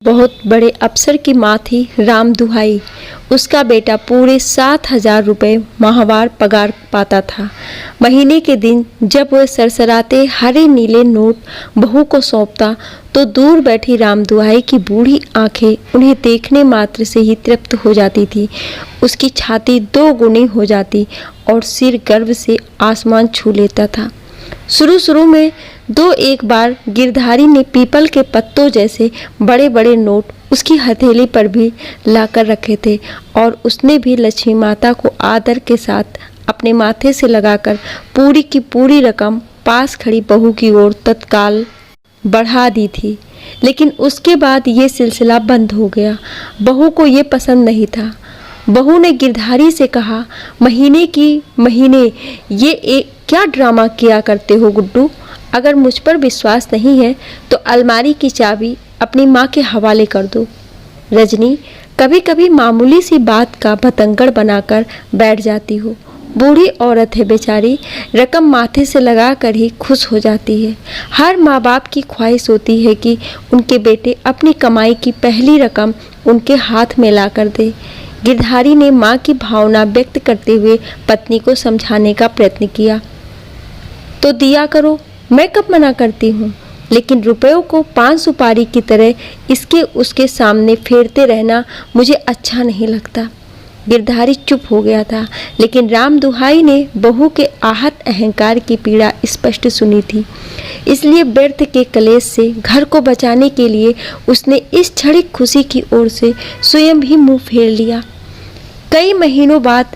बहुत बड़े अफसर की माँ थी राम दुहाई। उसका बेटा पूरे 7,000 रुपये माहवार पगार पाता था। महीने के दिन जब वह सरसराते हरे नीले नोट बहू को सौंपता तो दूर बैठी राम दुहाई की बूढ़ी आंखें उन्हें देखने मात्र से ही तृप्त हो जाती थी। उसकी छाती 2 गुनी हो जाती और सिर गर्व से आसमान छू लेता था। शुरू में 2-1 बार गिरधारी ने पीपल के पत्तों जैसे बड़े बड़े नोट उसकी हथेली पर भी लाकर रखे थे और उसने भी लक्ष्मी माता को आदर के साथ अपने माथे से लगाकर पूरी की पूरी रकम पास खड़ी बहू की ओर तत्काल बढ़ा दी थी। लेकिन उसके बाद ये सिलसिला बंद हो गया। बहू को ये पसंद नहीं था। बहू ने गिरधारी से कहा, महीने ये एक क्या ड्रामा किया करते हो गुड्डू। अगर मुझ पर विश्वास नहीं है तो अलमारी की चाबी अपनी माँ के हवाले कर दो। रजनी, कभी कभी मामूली सी बात का बतंगड़ बनाकर बैठ जाती हो। बूढ़ी औरत है बेचारी, रकम माथे से लगा कर ही खुश हो जाती है। हर माँ बाप की ख्वाहिश होती है कि उनके बेटे अपनी कमाई की पहली रकम उनके हाथ में ला कर दे। गिरधारी ने माँ की भावना व्यक्त करते हुए पत्नी को समझाने का प्रयत्न किया। तो दिया करो, मैं कब मना करती हूँ, लेकिन रुपयों को पान सुपारी की तरह इसके उसके सामने फेरते रहना मुझे अच्छा नहीं लगता। गिरधारी चुप हो गया था, लेकिन राम दुहाई ने बहू के आहत अहंकार की पीड़ा स्पष्ट सुनी थी। इसलिए व्यर्थ के कलेश से घर को बचाने के लिए उसने इस क्षणिक खुशी की ओर से स्वयं भी मुंह फेर लिया। कई महीनों बाद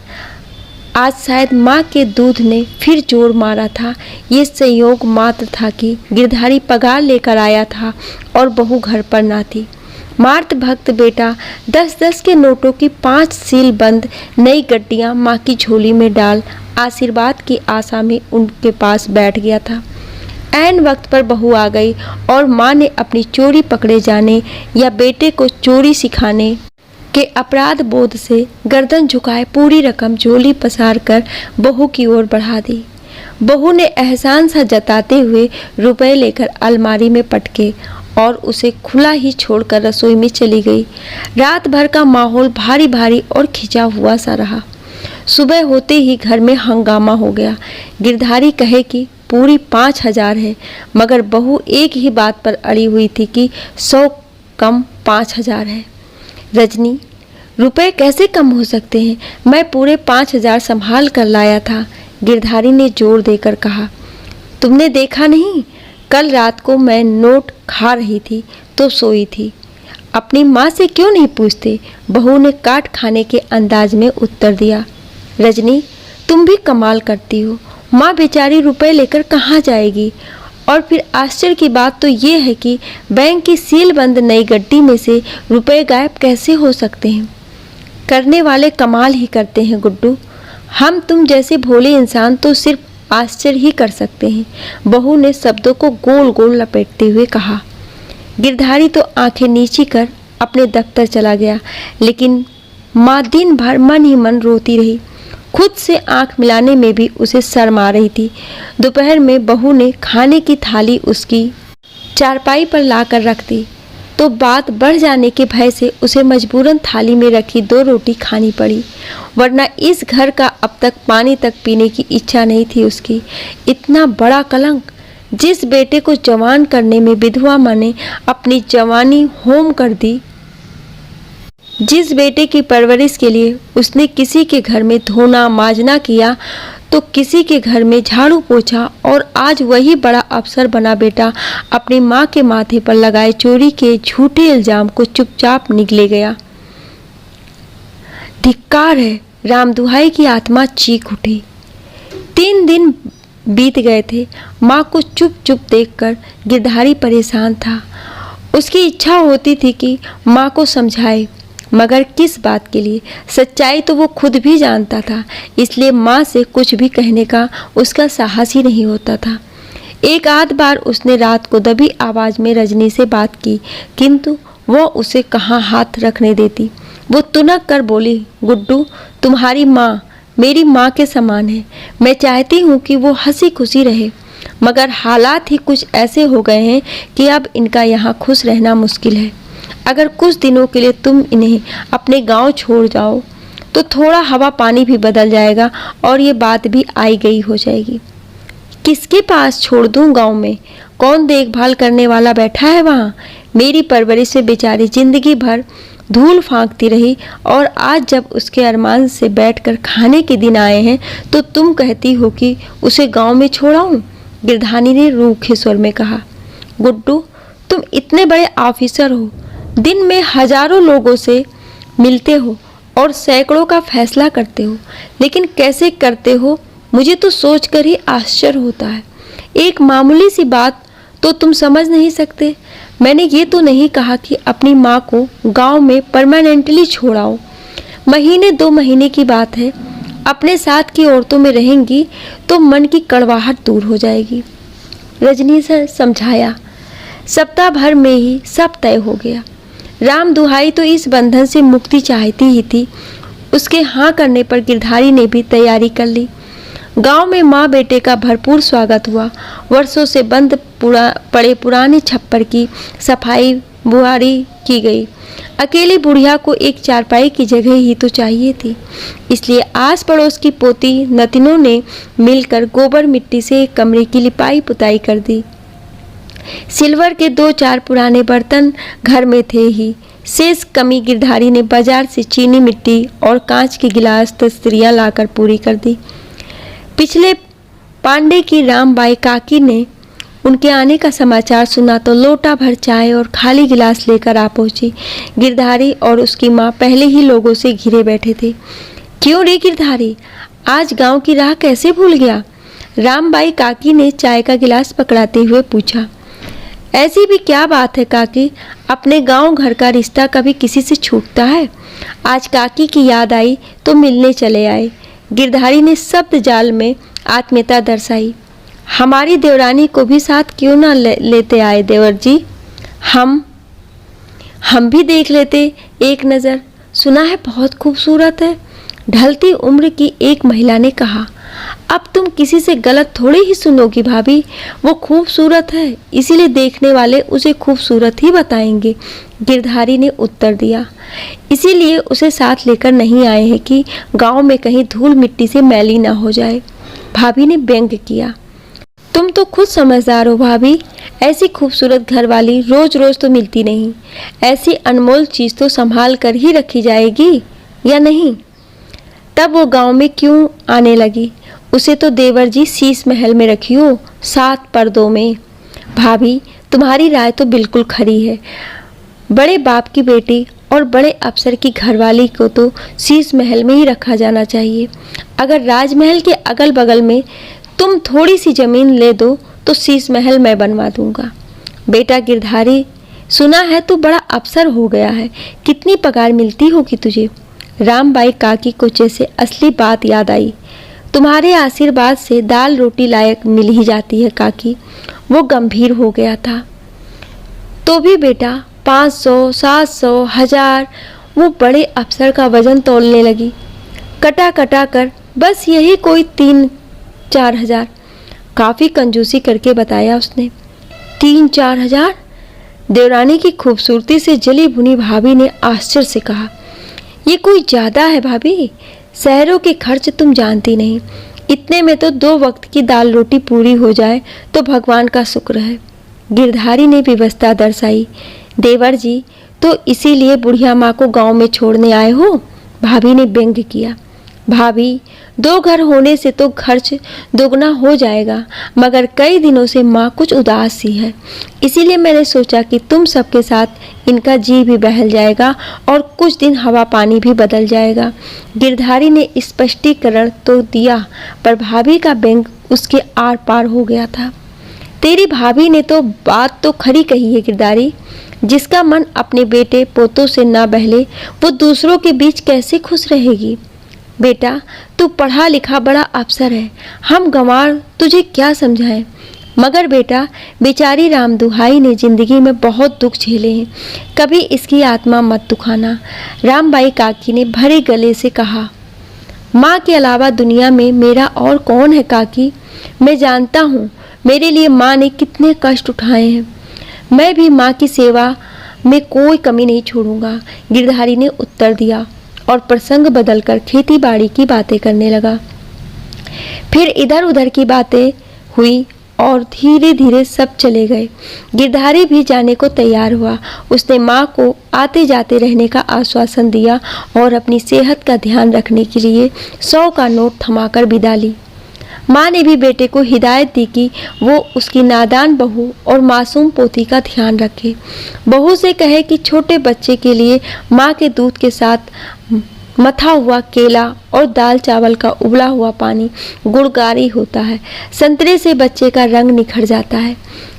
आज शायद माँ के दूध ने फिर जोर मारा था। ये संयोग मात्र था कि गिरधारी पगार लेकर आया था और बहू घर पर ना थी। मार्त भक्त बेटा 10-10 के नोटों की 5 सील बंद नई गड्डियाँ माँ की झोली में डाल आशीर्वाद की आशा में उनके पास बैठ गया था। ऐन वक्त पर बहू आ गई और माँ ने अपनी चोरी पकड़े जाने या बेटे को चोरी सिखाने के अपराध बोध से गर्दन झुकाए पूरी रकम झोली पसार कर बहू की ओर बढ़ा दी। बहू ने एहसान सा जताते हुए रुपए लेकर अलमारी में पटके और उसे खुला ही छोड़कर रसोई में चली गई। रात भर का माहौल भारी भारी और खिंचा हुआ सा रहा। सुबह होते ही घर में हंगामा हो गया। गिरधारी कहे कि पूरी 5,000 है, मगर बहू एक ही बात पर अड़ी हुई थी कि 100 कम 5,000 है। रजनी, रुपए कैसे कम हो सकते हैं? मैं पूरे 5,000 संभाल कर लाया था, गिरधारी ने जोर देकर कहा। तुमने देखा नहीं, कल रात को मैं नोट खा रही थी तो सोई थी। अपनी माँ से क्यों नहीं पूछते? बहू ने काट खाने के अंदाज में उत्तर दिया। रजनी, तुम भी कमाल करती हो। माँ बेचारी रुपए लेकर कहाँ जाएगी? और फिर आश्चर्य की बात तो ये है कि बैंक की सील बंद नई गड्डी में से रुपए गायब कैसे हो सकते हैं? करने वाले कमाल ही करते हैं गुड्डू। हम तुम जैसे भोले इंसान तो सिर्फ आश्चर्य ही कर सकते हैं, बहू ने शब्दों को गोल गोल लपेटते हुए कहा। गिरधारी तो आंखें नीची कर अपने दफ्तर चला गया, लेकिन माँ दिन भर मन ही मन रोती रही। खुद से आंख मिलाने में भी उसे शर्म आ रही थी। दोपहर में बहू ने खाने की थाली उसकी चारपाई पर लाकर रख दी तो बात बढ़ जाने के भय से उसे मजबूरन थाली में रखी 2 रोटी खानी पड़ी, वरना इस घर का अब तक पानी तक पीने की इच्छा नहीं थी उसकी। इतना बड़ा कलंक! जिस बेटे को जवान करने में विधवा माँ ने अपनी जवानी होम कर दी, जिस बेटे की परवरिश के लिए उसने किसी के घर में धोना माजना किया तो किसी के घर में झाड़ू पोछा, और आज वही बड़ा अफसर बना बेटा अपनी माँ के माथे पर लगाए चोरी के झूठे इल्जाम को चुपचाप निगले गया। धिक्कार है! राम दुहाई की आत्मा चीख उठी। 3 दिन बीत गए थे। माँ को चुप चुप देखकर गिरधारी परेशान था। उसकी इच्छा होती थी कि माँ को समझाए, मगर किस बात के लिए? सच्चाई तो वो खुद भी जानता था, इसलिए माँ से कुछ भी कहने का उसका साहस ही नहीं होता था। एक आध बार उसने रात को दबी आवाज़ में रजनी से बात की, किंतु वो उसे कहाँ हाथ रखने देती। वो तुनक कर बोली, गुड्डू, तुम्हारी माँ मेरी माँ के समान है। मैं चाहती हूँ कि वो हंसी खुशी रहे, मगर हालात ही कुछ ऐसे हो गए हैं कि अब इनका यहाँ खुश रहना मुश्किल है। अगर कुछ दिनों के लिए तुम इन्हें अपने गांव छोड़ जाओ तो थोड़ा हवा पानी भी बदल जाएगा और ये बात भी आई गई हो जाएगी। किसके पास छोड़ दूं गांव में? कौन देखभाल करने वाला बैठा है वहाँ? मेरी परवरिश से बेचारी जिंदगी भर धूल फांकती रही और आज जब उसके अरमान से बैठकर खाने के दिन आए हैं तो तुम कहती हो कि उसे गांव में छोड़ाऊं? गिरधानी ने रूखे स्वर में कहा। गुड्डू, तुम इतने बड़े ऑफिसर हो, दिन में हजारों लोगों से मिलते हो और सैकड़ों का फैसला करते हो, लेकिन कैसे करते हो मुझे तो सोचकर ही आश्चर्य होता है। एक मामूली सी बात तो तुम समझ नहीं सकते। मैंने ये तो नहीं कहा कि अपनी माँ को गांव में परमानेंटली छोड़ाओ। महीने 2 महीने की बात है। अपने साथ की औरतों में रहेंगी तो मन की कड़वाहट दूर हो जाएगी। रजनी से समझाया। सप्ताह भर में ही सब तय हो गया। राम दुहाई तो इस बंधन से मुक्ति चाहती ही थी। उसके हाँ करने पर गिरधारी ने भी तैयारी कर ली। गांव में माँ बेटे का भरपूर स्वागत हुआ। वर्षों से बंद पड़े पुराने छप्पर की सफाई बुहारी की गई। अकेली बुढ़िया को एक चारपाई की जगह ही तो चाहिए थी, इसलिए आस पड़ोस की पोती नतिनों ने मिलकर गोबर मिट्टी से एक कमरे की लिपाई पुताई कर दी। सिल्वर के 2-4 पुराने बर्तन घर में थे ही। शेष कमी गिरधारी ने बाजार से चीनी मिट्टी और कांच के गिलास तस्तरियाँ लाकर पूरी कर दी। पिछले पांडे की रामबाई काकी ने उनके आने का समाचार सुना तो लोटा भर चाय और खाली गिलास लेकर आ पहुंची। गिरधारी और उसकी माँ पहले ही लोगों से घिरे बैठे थे। क्यों रे गिरधारी, आज गांव की राह कैसे भूल गया? रामबाई काकी ने चाय का गिलास पकड़ाते हुए पूछा। ऐसी भी क्या बात है काकी, अपने गांव घर का रिश्ता कभी किसी से छूटता है? आज काकी की याद आई तो मिलने चले आए। गिरधारी ने शब्द जाल में आत्मीयता दर्शाई। हमारी देवरानी को भी साथ क्यों ना लेते आए देवर जी? हम भी देख लेते एक नज़र। सुना है बहुत खूबसूरत है। ढलती उम्र की एक महिला ने कहा। अब तुम किसी से गलत थोड़ी ही सुनोगी भाभी। वो खूबसूरत है, इसीलिए देखने वाले उसे खूबसूरत ही बताएंगे, गिरधारी ने उत्तर दिया। इसीलिए उसे साथ लेकर नहीं आए हैं कि गांव में कहीं धूल मिट्टी से मैली ना हो जाए, भाभी ने व्यंग किया। तुम तो खुद समझदार हो भाभी, ऐसी खूबसूरत घरवाली रोज रोज तो मिलती नहीं। ऐसी अनमोल चीज़ तो संभाल कर ही रखी जाएगी या नहीं? तब वो गांव में क्यों आने लगी? उसे तो देवर जी शीश महल में रखी हो, 7 पर्दों में। भाभी, तुम्हारी राय तो बिल्कुल खरी है। बड़े बाप की बेटी और बड़े अफसर की घरवाली को तो शीश महल में ही रखा जाना चाहिए। अगर राजमहल के अगल बगल में तुम थोड़ी सी जमीन ले दो तो शीश महल मैं बनवा दूंगा। बेटा गिरधारी, सुना है तू बड़ा अफसर हो गया है, कितनी पगार मिलती होगी तुझे? रामबाई काकी को जैसे असली बात याद आई। तुम्हारे आशीर्वाद से दाल रोटी लायक मिल ही जाती है काकी। वो गंभीर हो गया था। तो भी बेटा 500, 700, 1000, वो बड़े अफसर का वजन तोलने लगी। कटा कटा कर बस यही कोई 3-4 हजार। काफ़ी कंजूसी करके बताया उसने। 3-4 हजार? देवरानी की खूबसूरती से जली भुनी भाभी ने आश्चर्य से कहा। ये कोई ज़्यादा है भाभी, शहरों के खर्च तुम जानती नहीं। इतने में तो 2 वक्त की दाल रोटी पूरी हो जाए तो भगवान का शुक्र है। गिरधारी ने व्यवस्था दर्शाई। देवर जी, तो इसीलिए बुढ़िया माँ को गांव में छोड़ने आए हो? भाभी ने व्यंग किया। भाभी, 2 घर होने से तो खर्च दोगुना हो जाएगा, मगर कई दिनों से माँ कुछ उदास सी है, इसीलिए मैंने सोचा कि तुम सबके साथ इनका जी भी बहल जाएगा और कुछ दिन हवा पानी भी बदल जाएगा। गिरधारी ने स्पष्टीकरण तो दिया, पर भाभी का व्यंग उसके आर पार हो गया था। तेरी भाभी ने तो बात तो खरी कही है गिरधारी। जिसका मन अपने बेटे पोतों से ना बहले, वो दूसरों के बीच कैसे खुश रहेगी? बेटा, तू पढ़ा लिखा बड़ा अफसर है, हम गंवार तुझे क्या समझाएं? मगर बेटा, बेचारी राम दुहाई ने जिंदगी में बहुत दुख झेले हैं, कभी इसकी आत्मा मत दुखाना। रामबाई काकी ने भरे गले से कहा। माँ के अलावा दुनिया में मेरा और कौन है काकी? मैं जानता हूँ मेरे लिए माँ ने कितने कष्ट उठाए हैं। मैं भी माँ की सेवा मैं कोई कमी नहीं छोड़ूंगा, गिरधारी ने उत्तर दिया और प्रसंग बदलकर खेती बाड़ी की बातें करने लगा। फिर इधर उधर की बातें हुई और धीरे धीरे सब चले गए। गिरधारी भी जाने को तैयार हुआ। उसने माँ को आते जाते रहने का आश्वासन दिया और अपनी सेहत का ध्यान रखने के लिए 100 का नोट थमाकर विदा ली। माँ ने भी बेटे को हिदायत दी कि वो उसकी नादान बहू और मासूम पोती का ध्यान रखे। बहू से कहे कि छोटे बच्चे के लिए माँ के दूध के साथ मथा हुआ केला और दाल चावल का उबला हुआ पानी गुणकारी होता है। संतरे से बच्चे का रंग निखर जाता है।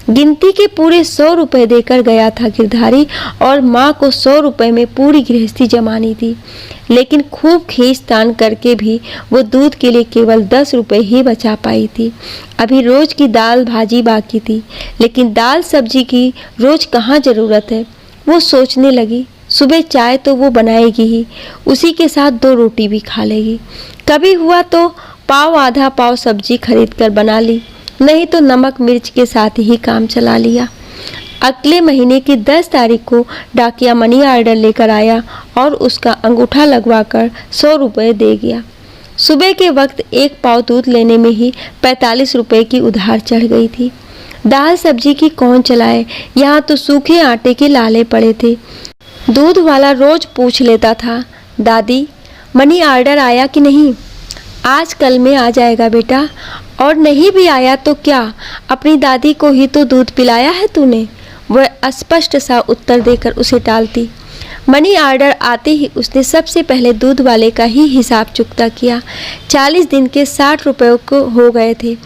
गिनती के पूरे 100 रुपए देकर गया था गिरधारी और माँ को 100 रुपए में पूरी गृहस्थी जमानी थी। लेकिन खूब खींचतान करके भी वो दूध के लिए केवल 10 रुपए ही बचा पाई थी। अभी रोज की दाल भाजी बाकी थी, लेकिन दाल सब्जी की रोज कहाँ जरूरत है। वो सोचने लगी, सुबह चाय तो वो बनाएगी ही, उसी के साथ 2 रोटी भी खा लेगी। कभी हुआ तो पाव आधा पाव सब्जी खरीद कर बना ली, नहीं तो नमक मिर्च के साथ ही काम चला लिया। अगले महीने की 10 तारीख को डाकिया मनी ऑर्डर लेकर आया और उसका अंगूठा लगवाकर 100 रुपये दे गया। सुबह के वक्त 1 पाव दूध लेने में ही 45 रुपये की उधार चढ़ गई थी। दाल सब्जी की कौन चलाए, यहाँ तो सूखे आटे के लाले पड़े थे। दूध वाला रोज पूछ लेता था, दादी मनी ऑर्डर आया कि नहीं? आज कल में आ जाएगा बेटा, और नहीं भी आया तो क्या, अपनी दादी को ही तो दूध पिलाया है तूने। वह अस्पष्ट सा उत्तर देकर उसे टालती। मनी ऑर्डर आते ही उसने सबसे पहले दूध वाले का ही हिसाब चुकता किया। 40 दिन के 60 रुपये को हो गए थे।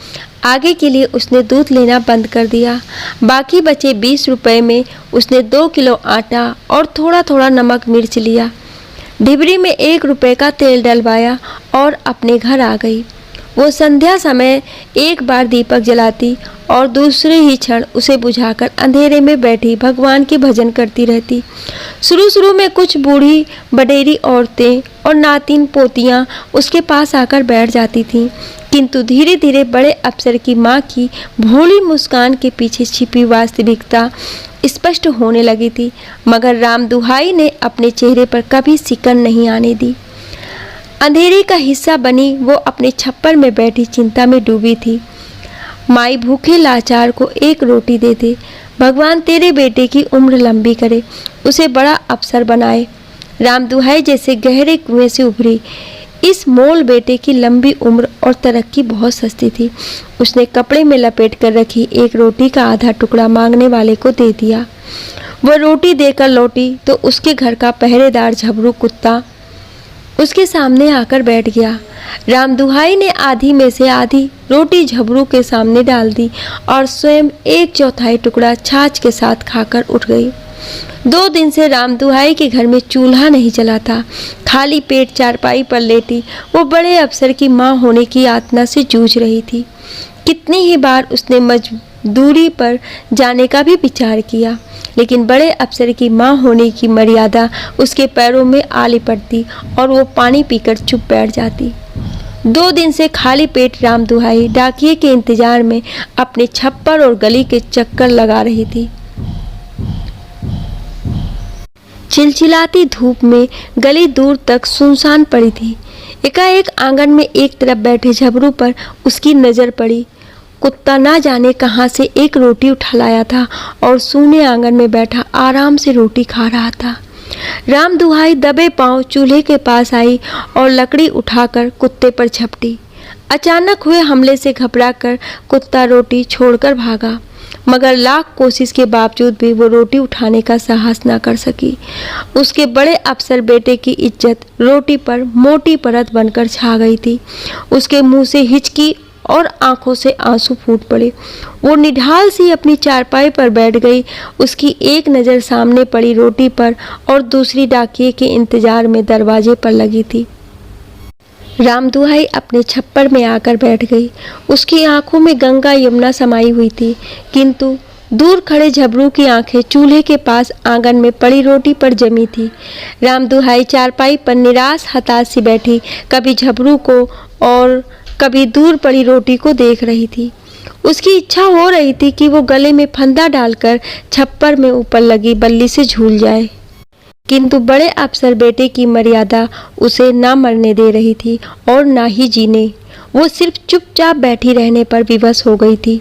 आगे के लिए उसने दूध लेना बंद कर दिया। बाकी बचे 20 रुपये में उसने 2 किलो आटा और थोड़ा थोड़ा नमक मिर्च लिया। डिबरी में 1 रुपये का तेल डलवाया और अपने घर आ गई। वो संध्या समय एक बार दीपक जलाती और दूसरे ही क्षण उसे बुझाकर अंधेरे में बैठी भगवान के भजन करती रहती। शुरू में कुछ बूढ़ी बडेरी औरतें और नातिन पोतियाँ उसके पास आकर बैठ जाती थीं, किंतु धीरे धीरे बड़े अफसर की माँ की भोली मुस्कान के पीछे छिपी वास्तविकता स्पष्ट होने लगी थी। मगर राम दुहाई ने अपने चेहरे पर कभी सिकन नहीं आने दी। अंधेरे का हिस्सा बनी वो अपने छप्पर में बैठी चिंता में डूबी थी। माई भूखे लाचार को 1 रोटी दे दे, भगवान तेरे बेटे की उम्र लंबी करे, उसे बड़ा अफसर बनाए। राम दुहाई जैसे गहरे कुएं से उभरी। इस मोल बेटे की लंबी उम्र और तरक्की बहुत सस्ती थी। उसने कपड़े में लपेट कर रखी 1 रोटी का आधा टुकड़ा मांगने वाले को दे दिया। वह रोटी देकर लौटी तो उसके घर का पहरेदार झबरू कुत्ता उसके सामने आकर बैठ गया। राम दुहाई ने आधी में से आधी रोटी झबरू के सामने डाल दी और स्वयं 1/4 टुकड़ा छाछ के साथ खाकर उठ गई। 2 दिन से राम दुहाई के घर में चूल्हा नहीं जला था। खाली पेट चारपाई पर लेटी वो बड़े अफसर की माँ होने की यातना से जूझ रही थी। कितनी ही बार उसने मजदूरी पर जाने का भी विचार किया, लेकिन बड़े अफसर की माँ होने की मर्यादा उसके पैरों में आ लिपटती और वो पानी पीकर चुप बैठ जाती। 2 दिन से खाली पेट राम दुहाई डाकिये के इंतजार में अपने छप्पर और गली के चक्कर लगा रही थी। चिलचिलाती धूप में गली दूर तक सुनसान पड़ी थी। एकाएक आंगन में एक तरफ बैठे झबरू पर उसकी नजर पड़ी। कुत्ता ना जाने कहां से 1 रोटी उठा लाया था और सूने आंगन में बैठा आराम से रोटी खा रहा था। राम दुहाई दबे पांव चूल्हे के पास आई और लकड़ी उठाकर कुत्ते पर झपटी। अचानक हुए हमले से घबराकर कुत्ता रोटी छोड़कर भागा, मगर लाख कोशिश के बावजूद भी वो रोटी उठाने का साहस ना कर सकी। उसके बड़े अफसर बेटे की इज्जत रोटी पर मोटी परत बनकर छा गई थी। उसके मुंह से हिचकी और आंखों से आंसू फूट पड़े। वो निढाल सी अपनी चारपाई पर बैठ गई। उसकी एक नज़र सामने पड़ी रोटी पर और दूसरी डाकिये के इंतजार में दरवाजे पर लगी थी। राम दुहाई अपने छप्पर में आकर बैठ गई। उसकी आंखों में गंगा यमुना समाई हुई थी, किंतु दूर खड़े झबरू की आंखें चूल्हे के पास आंगन में पड़ी रोटी पर जमी थी। राम दुहाई चारपाई पर निराश हताश सी बैठी, कभी झबरू को और कभी दूर पड़ी रोटी को देख रही थी। उसकी इच्छा हो रही थी कि वो गले में फंदा डालकर छप्पर में ऊपर लगी बल्ली से झूल जाए, किंतु बड़े अफसर बेटे की मर्यादा उसे ना मरने दे रही थी और ना ही जीने। वो सिर्फ चुपचाप बैठी रहने पर विवश हो गई थी।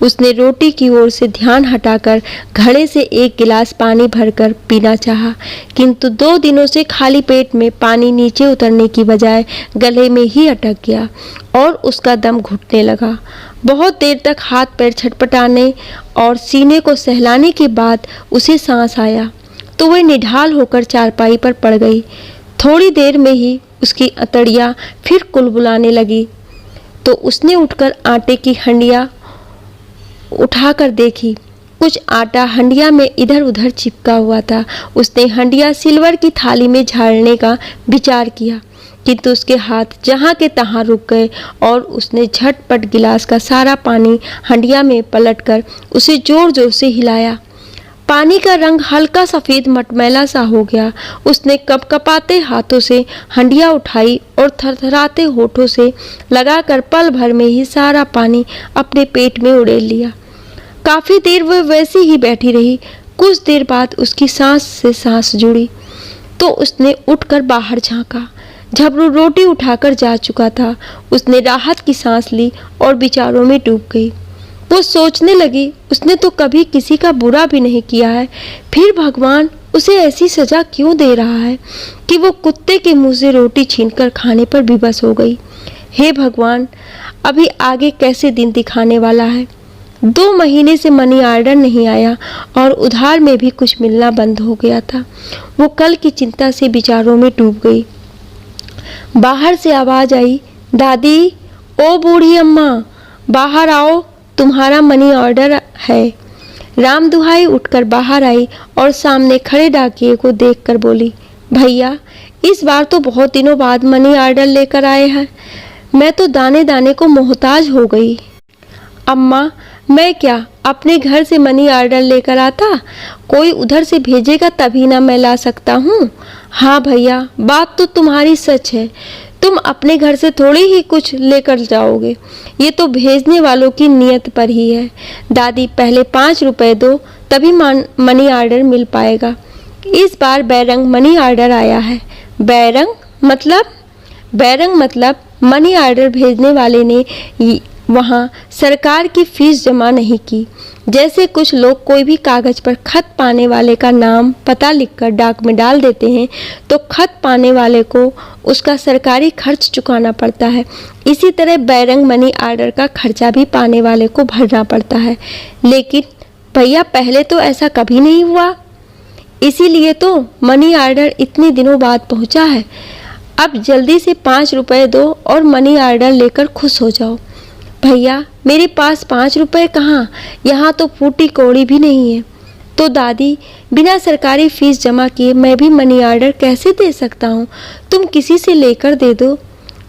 उसने रोटी की ओर से ध्यान हटाकर घड़े से एक गिलास पानी भरकर पीना चाहा, किंतु 2 दिनों से खाली पेट में पानी नीचे उतरने की बजाय गले में ही अटक गया और उसका दम घुटने लगा। बहुत देर तक हाथ पैर छटपटाने और सीने को सहलाने के बाद उसे सांस आया तो वह निढाल होकर चारपाई पर पड़ गई। थोड़ी देर में ही उसकी अतड़ियाँ फिर कुलबुलाने लगी तो उसने उठकर आटे की हंडिया उठाकर देखी। कुछ आटा हंडिया में इधर उधर चिपका हुआ था। उसने हंडिया सिल्वर की थाली में झाड़ने का विचार किया, किंतु उसके हाथ जहाँ के तहाँ रुक गए और उसने झटपट गिलास का सारा पानी हंडिया में पलटकर उसे जोर जोर से हिलाया। पानी का रंग हल्का सफ़ेद मटमैला सा हो गया। उसने कपकपाते हाथों से हंडिया उठाई और थरथराते होठों से लगाकर पल भर में ही सारा पानी अपने पेट में उड़ेल लिया। काफ़ी देर वह वैसी ही बैठी रही। कुछ देर बाद उसकी सांस से सांस जुड़ी तो उसने उठकर बाहर झांका। झबरू रोटी उठाकर जा चुका था। उसने राहत की सांस ली और विचारों में डूब गई। वो सोचने लगी, उसने तो कभी किसी का बुरा भी नहीं किया है, फिर भगवान उसे ऐसी सजा क्यों दे रहा है कि वो कुत्ते के मुंह से रोटी छीनकर खाने पर विवश हो गई। हे भगवान, अभी आगे कैसे दिन दिखाने वाला है। 2 महीने से मनी ऑर्डर नहीं आया और उधार में भी कुछ मिलना बंद हो गया था। वो कल की चिंता से विचारों में डूब गई। बाहर से आवाज आई, दादी, ओ बूढ़ी अम्मा, बाहर आओ, तुम्हारा मनी ऑर्डर है। राम दुहाई उठकर बाहर आई और सामने खड़े डाकिये को देखकर बोली, भैया, इस बार तो बहुत दिनों बाद मनी ऑर्डर लेकर आए हैं। मैं तो दाने दाने को मोहताज हो गई। अम्मा, मैं क्या अपने घर से मनी ऑर्डर लेकर आता? कोई उधर से भेजेगा तभी ना मैं ला सकता हूँ। हाँ भैया, बात तो तुम्हारी सच है। तुम अपने घर से थोड़ी ही कुछ लेकर जाओगे, ये तो भेजने वालों की नियत पर ही है। दादी, पहले 5 रुपए दो, तभी मनी ऑर्डर मिल पाएगा। इस बार बैरंग मनी ऑर्डर आया है। बैरंग मतलब? बैरंग मतलब मनी ऑर्डर भेजने वाले ने वहाँ सरकार की फीस जमा नहीं की। जैसे कुछ लोग कोई भी कागज पर खत पाने वाले का नाम पता लिखकर डाक में डाल देते हैं, तो खत पाने वाले को उसका सरकारी खर्च चुकाना पड़ता है। इसी तरह बैरंग मनी ऑर्डर का खर्चा भी पाने वाले को भरना पड़ता है। लेकिन भैया, पहले तो ऐसा कभी नहीं हुआ, इसीलिए तो मनी ऑर्डर इतने दिनों बाद पहुंचा है। अब जल्दी से 5 रुपए दो और मनी ऑर्डर लेकर खुश हो जाओ। भैया, मेरे पास 5 रुपए कहाँ, यहाँ तो फूटी कौड़ी भी नहीं है। तो दादी, बिना सरकारी फीस जमा किए मैं भी मनी ऑर्डर कैसे दे सकता हूँ? तुम किसी से लेकर दे दो।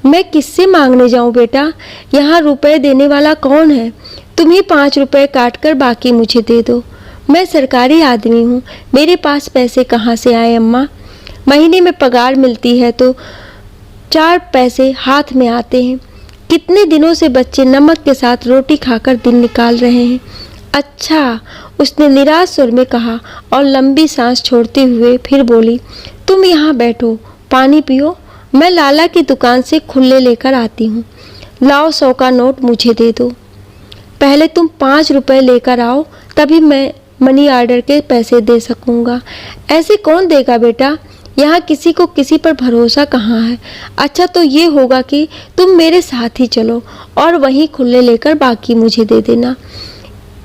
मैं किससे मांगने जाऊँ बेटा, यहाँ रुपए देने वाला कौन है? तुम ही 5 रुपए काट कर बाकी मुझे दे दो। मैं सरकारी आदमी हूँ, मेरे पास पैसे कहाँ से आए अम्मा? महीने में पगार मिलती है तो 4 पैसे हाथ में आते हैं। कितने दिनों से बच्चे नमक के साथ रोटी खाकर दिन निकाल रहे हैं। अच्छा, उसने निराश स्वर में कहा और लंबी सांस छोड़ते हुए फिर बोली, तुम यहाँ बैठो, पानी पियो, मैं लाला की दुकान से खुले लेकर आती हूँ। लाओ, 100 का नोट मुझे दे दो। पहले तुम 5 रुपए लेकर आओ, तभी मैं मनी ऑर्डर के पैसे दे सकूँगा। ऐसे कौन देगा बेटा, यहाँ किसी को किसी पर भरोसा कहाँ है। अच्छा, तो ये होगा कि तुम मेरे साथ ही चलो और वहीं खुले लेकर बाकी मुझे दे देना।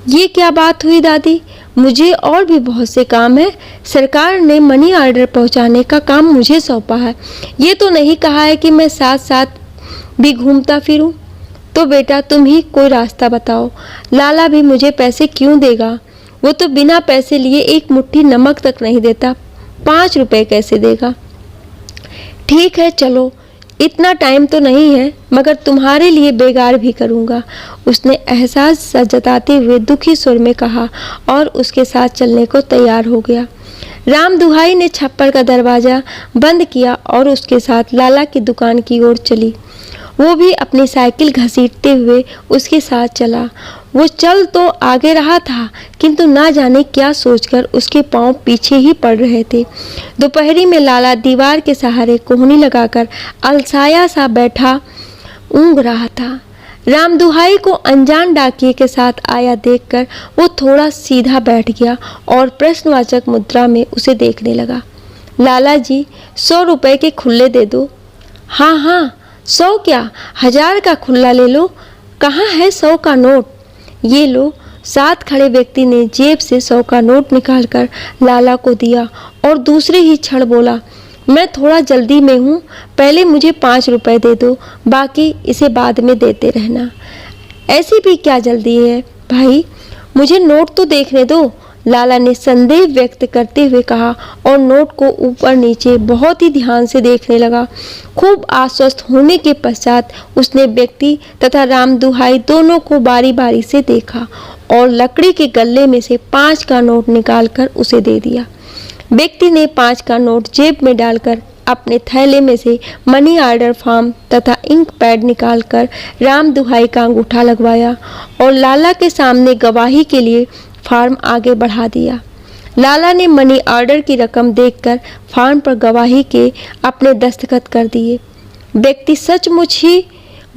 ये क्या बात हुई दादी, मुझे और भी बहुत से काम है। सरकार ने मनी ऑर्डर पहुँचाने का काम मुझे सौंपा है। ये तो नहीं कहा है कि मैं साथ साथ भी घूमता फिरूं। तो बेटा, तुम ही कोई रास्ता बताओ। लाला भी मुझे पैसे क्यों देगा? वो तो बिना पैसे लिए एक मुट्ठी नमक तक नहीं देता, 5 रुपए कैसे देगा? ठीक है, चलो, इतना टाइम तो नहीं है, मगर तुम्हारे लिए बेगार भी करूँगा, उसने एहसास जताते हुए दुखी स्वर में कहा और उसके साथ चलने को तैयार हो गया। राम दुहाई ने छप्पर का दरवाज़ा बंद किया और उसके साथ लाला की दुकान की ओर चली। वो भी अपनी साइकिल घसीटते हुए उसके साथ चला। वो चल तो आगे रहा था, किंतु ना जाने क्या सोचकर उसके पांव पीछे ही पड़ रहे थे। दोपहरी में लाला दीवार के सहारे कोहनी लगाकर अलसाया सा बैठा ऊँघ रहा था। राम दुहाई को अनजान डाकिये के साथ आया देखकर वो थोड़ा सीधा बैठ गया और प्रश्नवाचक मुद्रा में उसे देखने लगा। लाला जी, 100 रुपए के खुल्ले दे दो। हाँ हाँ, 100 क्या, 1000 का खुल्ला ले लो। कहाँ है 100 का नोट? ये लो। साथ खड़े व्यक्ति ने जेब से 100 का नोट निकालकर लाला को दिया और दूसरे ही क्षण बोला, मैं थोड़ा जल्दी में हूँ, पहले मुझे 5 रुपए दे दो, बाकी इसे बाद में देते रहना। ऐसी भी क्या जल्दी है भाई, मुझे नोट तो देखने दो, लाला ने संदेह व्यक्त करते हुए कहा और नोट को ऊपर नीचे बहुत ही ध्यान से देखने लगा। खूब आश्वस्त होने के पश्चात उसने व्यक्ति तथा राम दुहाई दोनों को बारी बारी से देखा और लकड़ी के गल्ले में से 5 का नोट निकालकर उसे दे दिया। व्यक्ति ने 5 का नोट जेब में डालकर अपने थैले में से मनी ऑर्डर फॉर्म तथा इंक पैड निकालकर राम दुहाई का अंगूठा लगवाया और लाला के सामने गवाही के लिए फॉर्म आगे बढ़ा दिया। लाला ने मनी ऑर्डर की रकम देखकर फॉर्म पर गवाही के अपने दस्तखत कर दिए। व्यक्ति सचमुच ही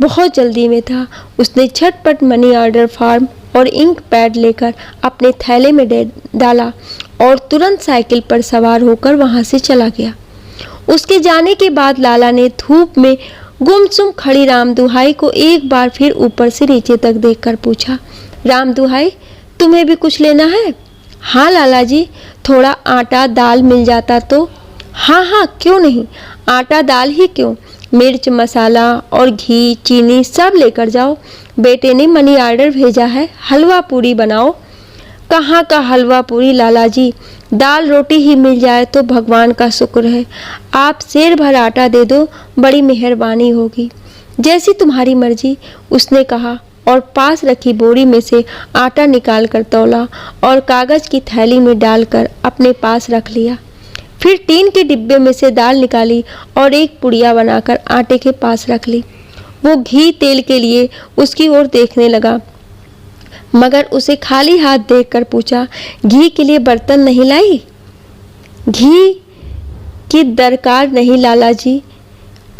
बहुत जल्दी में था। उसने झटपट मनी ऑर्डर फॉर्म और इंक पैड लेकर अपने थैले में डाला और तुरंत साइकिल पर सवार होकर वहां से चला गया। उसके जाने के बाद लाला ने धूप में गुमसुम खड़ी राम दुहाई को एक बार फिर ऊपर से नीचे तक देखकर पूछा, राम दुहाई, तुम्हें भी कुछ लेना है? हाँ लाला जी, थोड़ा आटा दाल मिल जाता तो। हाँ हाँ, क्यों नहीं, आटा दाल ही क्यों, मिर्च मसाला और घी चीनी सब लेकर जाओ। बेटे ने मनी ऑर्डर भेजा है, हलवा पूरी बनाओ। कहाँ का हलवा पूरी लाला जी, दाल रोटी ही मिल जाए तो भगवान का शुक्र है। आप सेर भर आटा दे दो, बड़ी मेहरबानी होगी। जैसी तुम्हारी मर्जी, उसने कहा और पास रखी बोरी में से आटा निकालकर तौला और कागज की थैली में डालकर अपने पास रख लिया। फिर टीन के डिब्बे में से दाल निकाली और एक पुड़िया बनाकर आटे के पास रख ली। वो घी तेल के लिए उसकी ओर देखने लगा, मगर उसे खाली हाथ देखकर पूछा, घी के लिए बर्तन नहीं लाई? घी की दरकार नहीं लाला जी,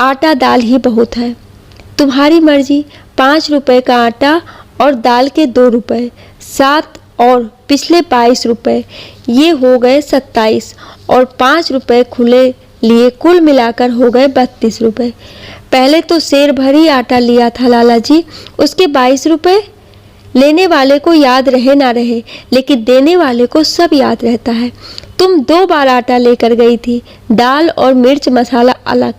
आटा दाल ही बहुत है। तुम्हारी मर्जी। 5 रुपए का आटा और दाल के 2 रुपए, 7 और पिछले 22 रुपए, ये हो गए 27 और 5 रुपए खुले लिए कुल मिलाकर हो गए 32 रुपए। पहले तो सेर भर ही आटा लिया था लाला जी, उसके 22 रुपए। लेने वाले को याद रहे ना रहे, लेकिन देने वाले को सब याद रहता है। तुम 2 बार आटा लेकर गई थी, दाल और मिर्च मसाला अलग।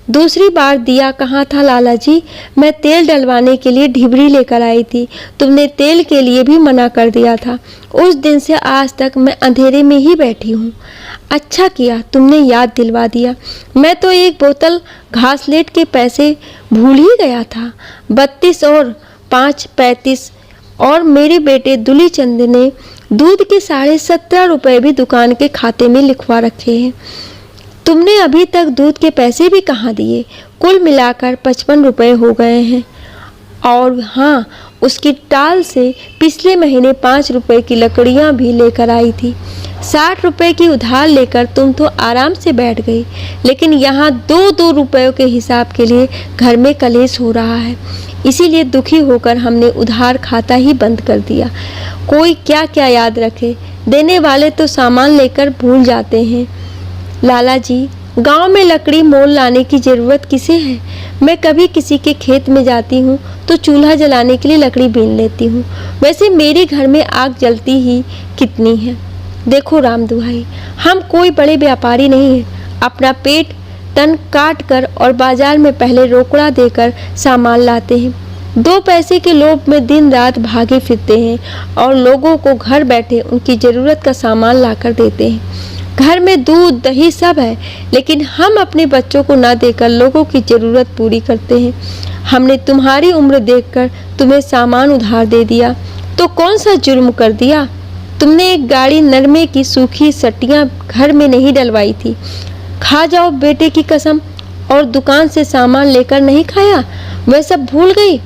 दूसरी बार दिया कहाँ था लाला जी? मैं तेल डलवाने के लिए ढिबरी लेकर आई थी, तुमने तेल के लिए भी मना कर दिया था। उस दिन से आज तक मैं अंधेरे में ही बैठी हूँ। अच्छा किया तुमने याद दिलवा दिया, मैं तो एक बोतल घासलेट के पैसे भूल ही गया था। 32 और 5 35 और मेरे बेटे दुली चंद ने दूध के 17.5 रुपए भी दुकान के खाते में लिखवा रखे हैं। तुमने अभी तक दूध के पैसे भी कहाँ दिए? कुल मिलाकर 55 रुपए हो गए हैं। और हाँ, उसकी टाल से पिछले महीने 5 रुपए की लकड़ियाँ भी लेकर आई थी। 60 रुपए की उधार लेकर तुम तो आराम से बैठ गई, लेकिन यहाँ 2-2 रुपयों के हिसाब के लिए घर में कलेश हो रहा है। इसीलिए दुखी होकर हमने उधार खाता ही बंद कर दिया। कोई क्या क्या याद रखे, देने वाले तो सामान लेकर भूल जाते हैं। लाला जी, गांव में लकड़ी मोल लाने की ज़रूरत किसे है? मैं कभी किसी के खेत में जाती हूँ तो चूल्हा जलाने के लिए लकड़ी बीन लेती हूँ। वैसे मेरे घर में आग जलती ही कितनी है। देखो राम दुहाई, हम कोई बड़े व्यापारी नहीं हैं। अपना पेट तन काट कर और बाजार में पहले रोकड़ा देकर सामान लाते हैं। 2 पैसे के लोभ में दिन रात भागे फिरते हैं और लोगों को घर बैठे उनकी ज़रूरत का सामान लाकर देते हैं। घर में दूध दही सब है, लेकिन हम अपने बच्चों को ना देकर लोगों की ज़रूरत पूरी करते हैं। हमने तुम्हारी उम्र देखकर तुम्हें सामान उधार दे दिया तो कौन सा जुर्म कर दिया? तुमने एक गाड़ी नरमे की सूखी सट्टियाँ घर में नहीं डलवाई थी। खा जाओ बेटे की कसम। और दुकान से सामान लेकर नहीं खाया, वह सब भूल गई?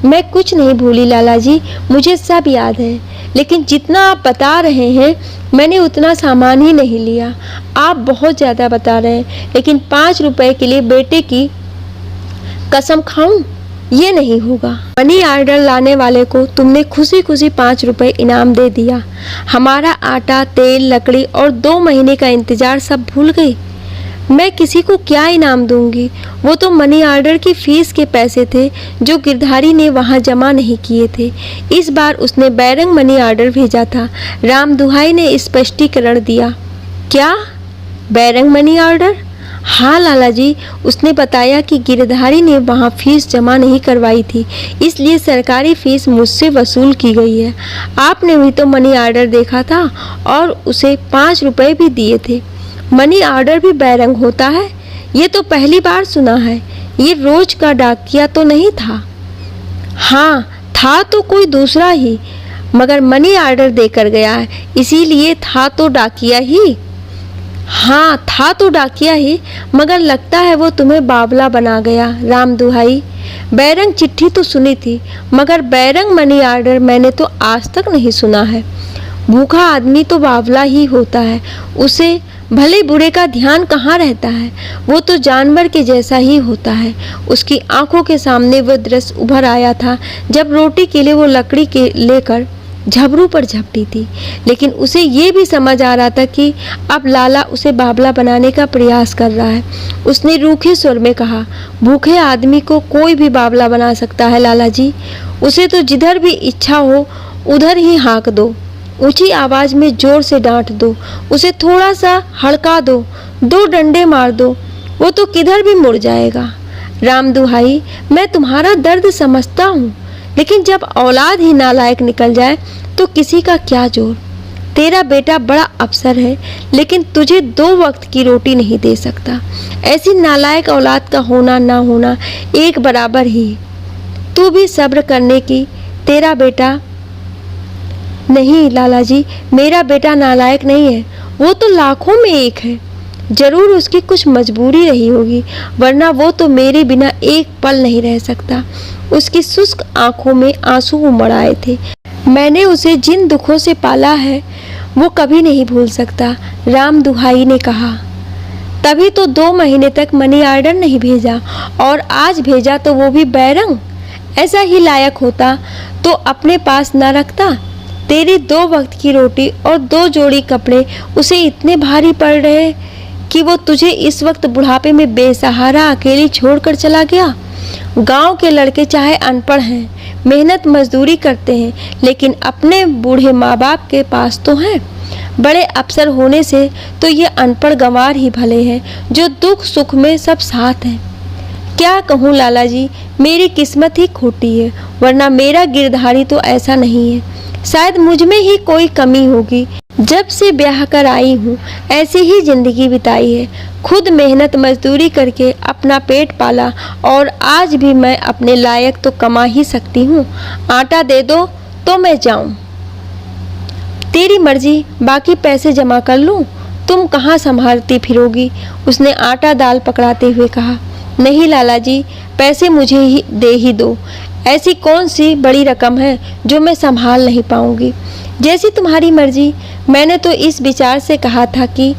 मैं कुछ नहीं भूली लाला जी, मुझे सब याद है, लेकिन जितना आप बता रहे हैं मैंने उतना सामान ही नहीं लिया। आप बहुत ज़्यादा बता रहे हैं, लेकिन 5 रुपए के लिए बेटे की कसम खाऊं? ये नहीं होगा। मनी ऑर्डर लाने वाले को तुमने खुशी खुशी 5 रुपए इनाम दे दिया। हमारा आटा, तेल, लकड़ी और 2 महीने का इंतजार सब भूल गई। मैं किसी को क्या इनाम दूंगी? वो तो मनी ऑर्डर की फीस के पैसे थे जो गिरधारी ने वहाँ जमा नहीं किए थे। इस बार उसने बैरंग मनी ऑर्डर भेजा था। राम दुहाई ने स्पष्टीकरण दिया। क्या? बैरंग मनी ऑर्डर? हाँ लाला जी, उसने बताया कि गिरधारी ने वहाँ फीस जमा नहीं करवाई थी, इसलिए सरकारी फीस मुझसे वसूल की गई है। आपने भी तो मनी ऑर्डर देखा था और उसे 5 रुपए भी दिए थे। मनी ऑर्डर भी बैरंग होता है? ये तो पहली बार सुना है। ये रोज का डाकिया तो नहीं था? हाँ था, तो कोई दूसरा ही, मगर मनी ऑर्डर देकर गया है, इसीलिए था तो डाकिया ही। हाँ था तो डाकिया ही, मगर लगता है वो तुम्हें बावला बना गया। राम दुहाई, बैरंग चिट्ठी तो सुनी थी, मगर बैरंग मनी ऑर्डर मैंने तो आज तक नहीं सुना है। भूखा आदमी तो बावला ही होता है, उसे भले बुरे का ध्यान कहाँ रहता है। वो तो जानवर के जैसा ही होता है। उसकी आंखों के सामने वह दृश्य उभर आया था जब रोटी के लिए वो लकड़ी के लेकर झबरू पर झपटी थी, लेकिन उसे ये भी समझ आ रहा था कि अब लाला उसे बावला बनाने का प्रयास कर रहा है। उसने रूखे स्वर में कहा, भूखे आदमी को कोई भी बावला बना सकता है लाला जी। उसे तो जिधर भी इच्छा हो उधर ही हाँक दो, ऊंची आवाज में जोर से डांट दो, उसे थोड़ा सा हड़का दो, 2 डंडे मार दो, वो तो किधर भी मुड़ जाएगा। राम दुहाई, मैं तुम्हारा दर्द समझता हूँ, लेकिन जब औलाद ही नालायक निकल जाए तो किसी का क्या जोर। तेरा बेटा बड़ा अफसर है, लेकिन तुझे 2 वक्त की रोटी नहीं दे सकता। ऐसी नालायक औलाद का होना ना होना एक बराबर ही है। तू भी सब्र करने की। तेरा बेटा नहीं लाला जी, मेरा बेटा नालायक नहीं है, वो तो लाखों में एक है। जरूर उसकी कुछ मजबूरी रही होगी, वरना वो तो मेरे बिना एक पल नहीं रह सकता। उसकी शुष्क आंखों में आंसू उमड़ आए थे। मैंने उसे जिन दुखों से पाला है वो कभी नहीं भूल सकता, राम दुहाई ने कहा। तभी तो 2 महीने तक मनी ऑर्डर नहीं भेजा, और आज भेजा तो वो भी बैरंग। ऐसा ही लायक होता तो अपने पास न रखता। तेरी 2 वक्त की रोटी और 2 जोड़ी कपड़े उसे इतने भारी पड़ रहे कि वो तुझे इस वक्त बुढ़ापे में बेसहारा अकेली छोड़कर चला गया। गांव के लड़के चाहे अनपढ़ हैं, मेहनत मजदूरी करते हैं, लेकिन अपने बूढ़े माँ बाप के पास तो हैं। बड़े अफसर होने से तो ये अनपढ़ गंवार ही भले हैं जो दुख सुख में सब साथ हैं। क्या कहूँ लाला जी, मेरी किस्मत ही खोटी है, वरना मेरा गिरधारी तो ऐसा नहीं है। शायद मुझ में ही कोई कमी होगी। जब से ब्याह कर आई हूँ ऐसी ही जिंदगी बिताई है, खुद मेहनत मजदूरी करके अपना पेट पाला, और आज भी मैं अपने लायक तो कमा ही सकती हूँ। आटा दे दो तो मैं जाऊँ। तेरी मर्जी, बाकी पैसे जमा कर लूँ। तुम कहाँ संभालती फिरोगी? उसने आटा दाल पकड़ाते हुए कहा। नहीं लाला जी, पैसे मुझे ही दे ही दो। ऐसी कौन सी बड़ी रकम है जो मैं संभाल नहीं पाऊंगी। जैसी तुम्हारी मर्जी। मैंने तो इस विचार से कहा था कि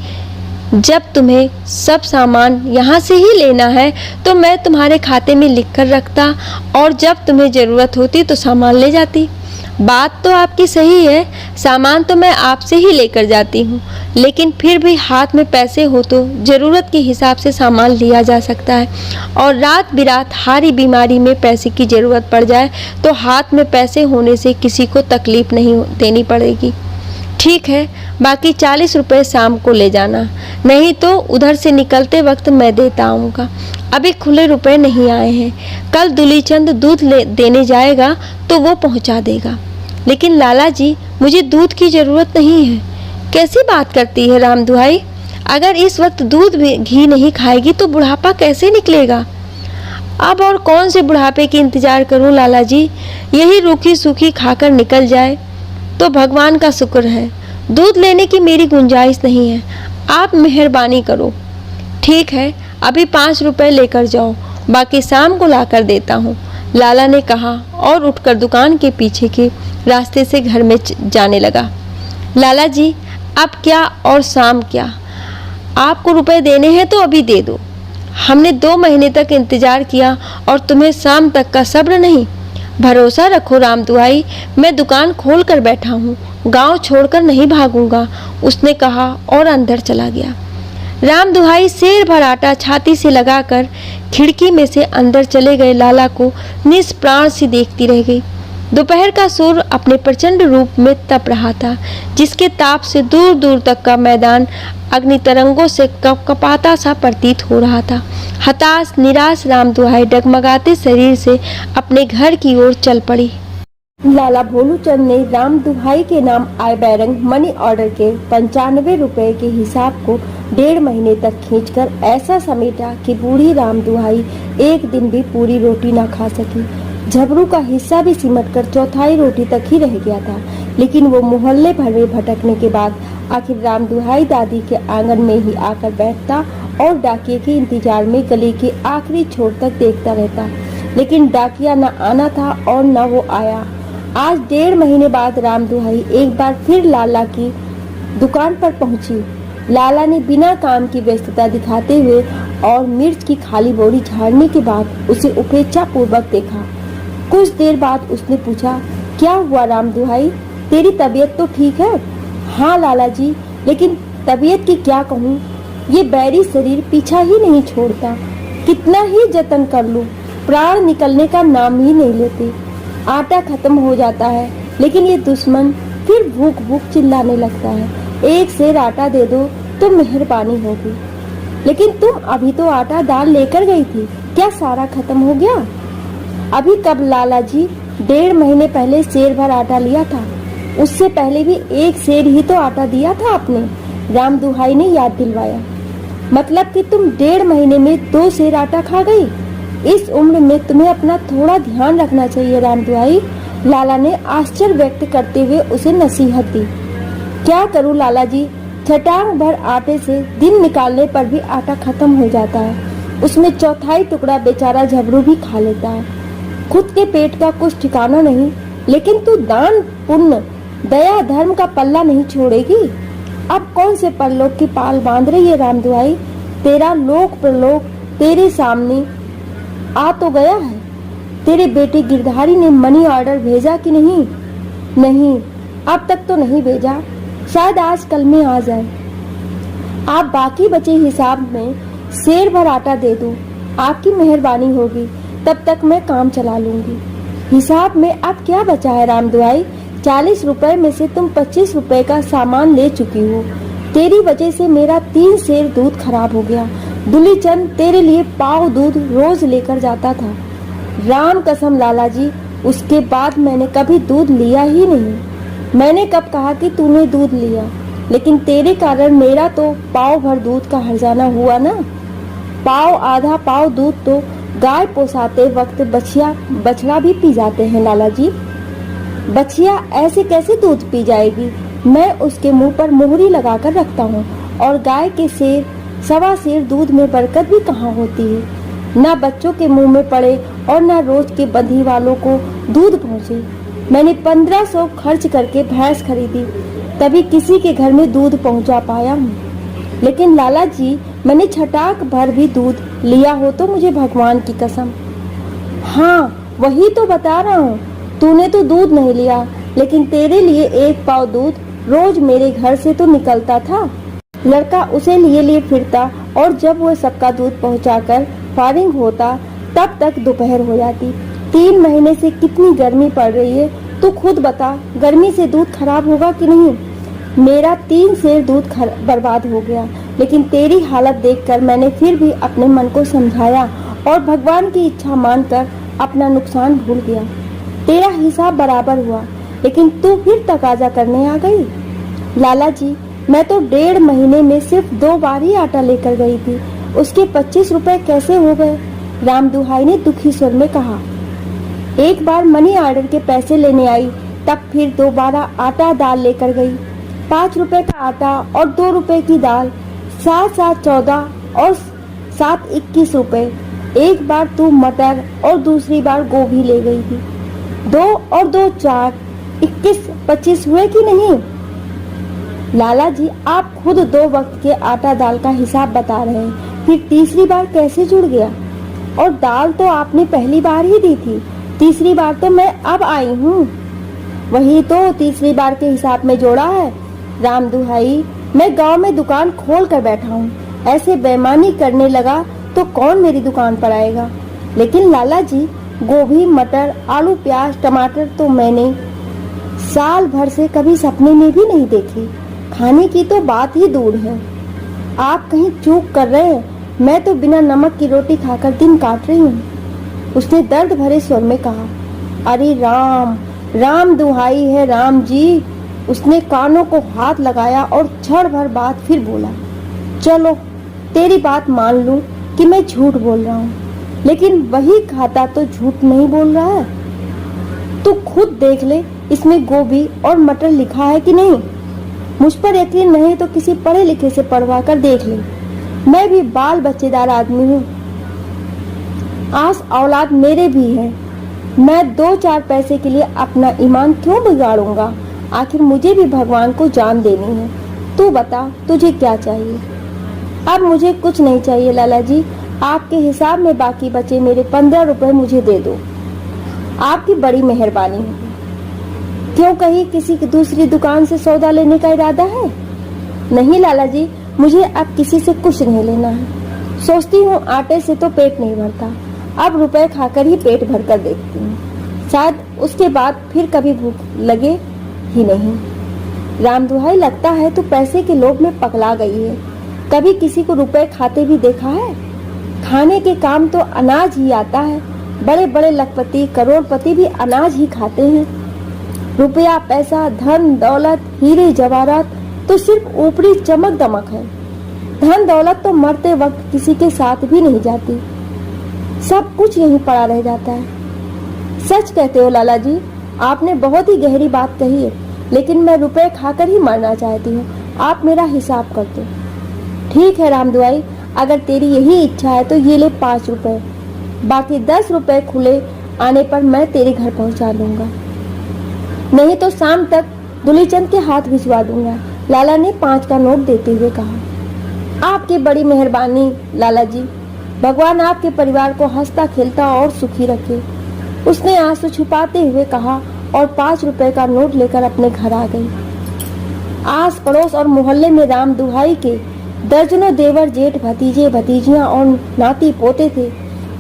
जब तुम्हें सब सामान यहाँ से ही लेना है तो मैं तुम्हारे खाते में लिख कर रखता, और जब तुम्हें ज़रूरत होती तो सामान ले जाती। बात तो आपकी सही है, सामान तो मैं आपसे ही लेकर जाती हूँ, लेकिन फिर भी हाथ में पैसे हो तो ज़रूरत के हिसाब से सामान लिया जा सकता है। और रात बिरात हारी बीमारी में पैसे की ज़रूरत पड़ जाए तो हाथ में पैसे होने से किसी को तकलीफ़ नहीं देनी पड़ेगी। ठीक है, बाकी 40 रुपये शाम को ले जाना, नहीं तो उधर से निकलते वक्त मैं देता आऊँगा। अभी खुले रुपए नहीं आए हैं। कल दुलीचंद दूध देने जाएगा तो वो पहुंचा देगा। लेकिन लाला जी, मुझे दूध की ज़रूरत नहीं है। कैसी बात करती है राम दुहाई? अगर इस वक्त दूध घी नहीं खाएगी तो बुढ़ापा कैसे निकलेगा? अब और कौन से बुढ़ापे की इंतजार करूं लाला जी? यही रूखी सूखी खाकर निकल जाए तो भगवान का शुक्र है। दूध लेने की मेरी गुंजाइश नहीं है, आप मेहरबानी करो। ठीक है, अभी 5 रुपए लेकर जाओ, बाकी शाम को लाकर देता हूँ, लाला ने कहा और उठकर दुकान के पीछे के रास्ते से घर में जाने लगा। लाला जी, अब क्या और शाम क्या, आपको रुपए देने हैं तो अभी दे दो। हमने 2 महीने तक इंतजार किया और तुम्हें शाम तक का सब्र नहीं। भरोसा रखो राम दुहाई, मैं दुकान खोल कर बैठा हूँ, गांव छोड़कर नहीं भागूंगा, उसने कहा और अंदर चला गया। राम दुहाई शेर भर आटा छाती से लगाकर खिड़की में से अंदर चले गए लाला को निष्प्राण सी देखती रह गई। दोपहर का सूर्य अपने प्रचंड रूप में तप रहा था, जिसके ताप से दूर दूर तक का मैदान अग्नि तरंगों से कपकपाता सा प्रतीत हो रहा था। हताश निराश राम दुहाई डगमगाते शरीर से अपने घर की ओर चल पड़ी। लाला भोलू चंद ने राम दुहाई के नाम आय बैरंग मनी ऑर्डर के 95 रुपए के हिसाब को 1.5 महीने तक खींचकर ऐसा समेटा कि बूढ़ी राम दुहाई एक दिन भी पूरी रोटी न खा सकी। झबरू का हिस्सा भी सिमटकर चौथाई रोटी तक ही रह गया था, लेकिन वो मोहल्ले भर में भटकने के बाद आखिर राम दुहाई दादी के आंगन में ही आकर बैठता और डाकिये के इंतजार में गली के आखिरी छोर तक देखता रहता, लेकिन डाकिया न आना था और न वो आया। आज 1.5 महीने बाद राम दुहाई एक बार फिर लाला की दुकान पर पहुंची। लाला ने बिना काम की व्यस्तता दिखाते हुए और मिर्च की खाली बोरी झाड़ने के बाद उसे उपेक्षा पूर्वक देखा। कुछ देर बाद उसने पूछा, क्या हुआ राम दुहाई, तेरी तबीयत तो ठीक है? हाँ लाला जी, लेकिन तबीयत की क्या कहूँ, ये बैरी शरीर पीछा ही नहीं छोड़ता। कितना ही जतन कर लूं, प्राण निकलने का नाम ही नहीं लेते। आटा खत्म हो जाता है, लेकिन ये दुश्मन फिर भूख भूख चिल्लाने लगता है। एक सेर आटा दे दो तो मेहरबानी होगी। लेकिन तुम अभी तो आटा दाल लेकर गई थी, क्या सारा खत्म हो गया? अभी कब लाला जी, 1.5 महीने पहले सेर भर आटा लिया था, उससे पहले भी 1 सेर ही तो आटा दिया था आपने, राम दुहाई ने याद दिलवाया। मतलब कि तुम 1.5 महीने में 2 सेर आटा खा गई। इस उम्र में तुम्हें अपना थोड़ा ध्यान रखना चाहिए राम दुहाई, लाला ने आश्चर्य व्यक्त करते हुए उसे नसीहत दी। क्या करूं लाला जी, छटांग भर आटे से दिन निकालने पर भी आटा खत्म हो जाता है, उसमें चौथाई टुकड़ा बेचारा झबरू भी खा लेता है। खुद के पेट का कुछ ठिकाना नहीं, लेकिन तू दान पुण्य दया धर्म का पल्ला नहीं छोड़ेगी। अब कौन से परलोक की पाल बांध रही है राम दुहाई, तेरा लोक प्रलोक तेरे सामने आ तो गया है। तेरे बेटे गिरधारी ने मनी ऑर्डर भेजा कि नहीं? नहीं, अब तक तो नहीं भेजा, शायद आज कल में आ जाए। आप बाकी बचे हिसाब में सेर भर आटा दे दो, आपकी मेहरबानी होगी, तब तक मैं काम चला लूंगी। हिसाब में अब क्या बचा है राम दुहाई, 40 रुपए में से तुम 25 रुपए का सामान ले चुकी हो। तेरी वजह से मेरा 3 सेर दूध खराब हो गया। दुलीचंद तेरे लिए पाव दूध रोज लेकर जाता था। राम कसम लाला जी, उसके बाद मैंने कभी दूध लिया ही नहीं। मैंने कब कहा कि तूने दूध लिया, लेकिन तेरे कारण मेरा तो पाव भर दूध का हर्जाना हुआ ना। पाव आधा पाव दूध तो गाय पोसाते वक्त बछड़ा भी पी जाते हैं लाला जी। बछिया ऐसे कैसे दूध पी जाएगी? मैं उसके मुंह पर मोहरी लगाकर रखता हूँ, और गाय के सेर 1.25 सेर दूध में बरकत भी कहाँ होती है। ना बच्चों के मुंह में पड़े और ना रोज के बंधी वालों को दूध पहुँचे। मैंने 1500 खर्च करके भैंस खरीदी, तभी किसी के घर में दूध पहुँचा पाया हूँ। लेकिन लाला जी, मैंने छटाक भर भी दूध लिया हो तो मुझे भगवान की कसम। हाँ, वही तो बता रहा हूँ, तूने तो दूध नहीं लिया, लेकिन तेरे लिए 1 पाव दूध रोज मेरे घर से तो निकलता था। लड़का उसे लिए फिरता, और जब वह सबका दूध पहुंचाकर फारिग होता तब तक दोपहर हो जाती। 3 महीने से कितनी गर्मी पड़ रही है, तू खुद बता, गर्मी से दूध खराब होगा कि नहीं? मेरा 3 सेर दूध बर्बाद हो गया, लेकिन तेरी हालत देखकर मैंने फिर भी अपने मन को समझाया और भगवान की इच्छा मानकर अपना नुकसान भूल गया। तेरा हिसाब बराबर हुआ, लेकिन तू फिर तकाजा करने आ गई। लाला जी, मैं तो 1.5 महीने में सिर्फ 2 बार ही आटा लेकर गई थी, उसके 25 रुपए कैसे हो गए? राम दुहाई ने दुखी स्वर में कहा। एक बार मनी ऑर्डर के पैसे लेने आई, तब फिर दोबारा आटा दाल लेकर गई। 5 रुपए का आटा और 2 रुपए की दाल, 7 7 14 और साथ 21 रुपए। एक बार तू मटर और दूसरी बार गोभी ले गई थी। 2 और 2 4, 21 25 हुए कि नहीं? लाला जी, आप खुद 2 वक्त के आटा दाल का हिसाब बता रहे हैं, फिर तीसरी बार कैसे जुड़ गया? और दाल तो आपने पहली बार ही दी थी, तीसरी बार तो मैं अब आई हूँ। वही तो तीसरी बार के हिसाब में जोड़ा है। राम दुहाई, मैं गांव में दुकान खोल कर बैठा हूँ, ऐसे बेईमानी करने लगा तो कौन मेरी दुकान पर आएगा? लेकिन लाला जी, गोभी मटर आलू प्याज टमाटर तो मैंने साल भर से कभी सपने में भी नहीं देखे। खाने की तो बात ही दूर है। आप कहीं चूक कर रहे हैं, मैं तो बिना नमक की रोटी खाकर दिन काट रही हूँ। उसने दर्द भरे स्वर में कहा। अरे राम, राम दुहाई है राम जी। उसने कानों को हाथ लगाया और क्षण भर बाद फिर बोला, चलो तेरी बात मान लूं कि मैं झूठ बोल रहा हूँ, लेकिन वही खाता तो झूठ नहीं बोल रहा है। तू खुद देख ले, इसमें गोभी और मटर लिखा है कि नहीं? मुझ पर यकीन नहीं तो किसी पढ़े लिखे से पढ़वा कर देख ले। मैं भी बाल बच्चेदार आदमी हूँ, आस औलाद मेरे भी है। मैं 2-4 पैसे के लिए अपना ईमान क्यों बिगाड़ूंगा? आखिर मुझे भी भगवान को जान देनी है। तू बता, तुझे क्या चाहिए? अब मुझे कुछ नहीं चाहिए लाला जी, आपके हिसाब में बाकी बचे मेरे 15 रुपए मुझे दे दो। आपकी बड़ी मेहरबानी होगी। क्यों, कहीं किसी की दूसरी दुकान से सौदा लेने का इरादा है? नहीं लाला जी, मुझे अब किसी से कुछ नहीं लेना है। सोचती हूँ आटे से तो पेट नहीं भरता, अब रुपए खाकर ही पेट भर कर देखती हूँ, शायद उसके बाद फिर कभी भूख लगे ही नहीं। राम दुहाई, लगता है तू पैसे के लोभ में पकड़ा गई है। कभी किसी को रुपए खाते भी देखा है? खाने के काम तो अनाज ही आता है। बड़े बड़े लखपति करोड़पति भी अनाज ही खाते हैं। रुपया पैसा धन दौलत हीरे जवाहरात तो सिर्फ ऊपरी चमक दमक है। धन दौलत तो मरते वक्त किसी के साथ भी नहीं जाती, सब कुछ यहीं पड़ा रह जाता है। सच कहते हो लाला जी, आपने बहुत ही गहरी बात कही है, लेकिन मैं रुपए खाकर ही मरना चाहती हूँ। आप मेरा हिसाब कर दो। ठीक है राम दुहाई, अगर तेरी यही इच्छा है तो ये ले 5 रुपए, बाकी 10 रुपए खुले आने पर मैं तेरे घर पहुंचा दूंगा, नहीं तो शाम तक दुलीचंद के हाथ भिजवा दूंगा। लाला ने 5 का नोट देते हुए कहा। आपकी बड़ी मेहरबानी लाला जी, भगवान आपके परिवार को हंसता खेलता और सुखी रखे। उसने आंसू छुपाते हुए कहा और 5 रुपए का नोट लेकर अपने घर आ गई। आस पड़ोस और मोहल्ले में राम दुहाई के दर्जनों देवर जेठ भतीजे भतीजियां और नाती पोते थे,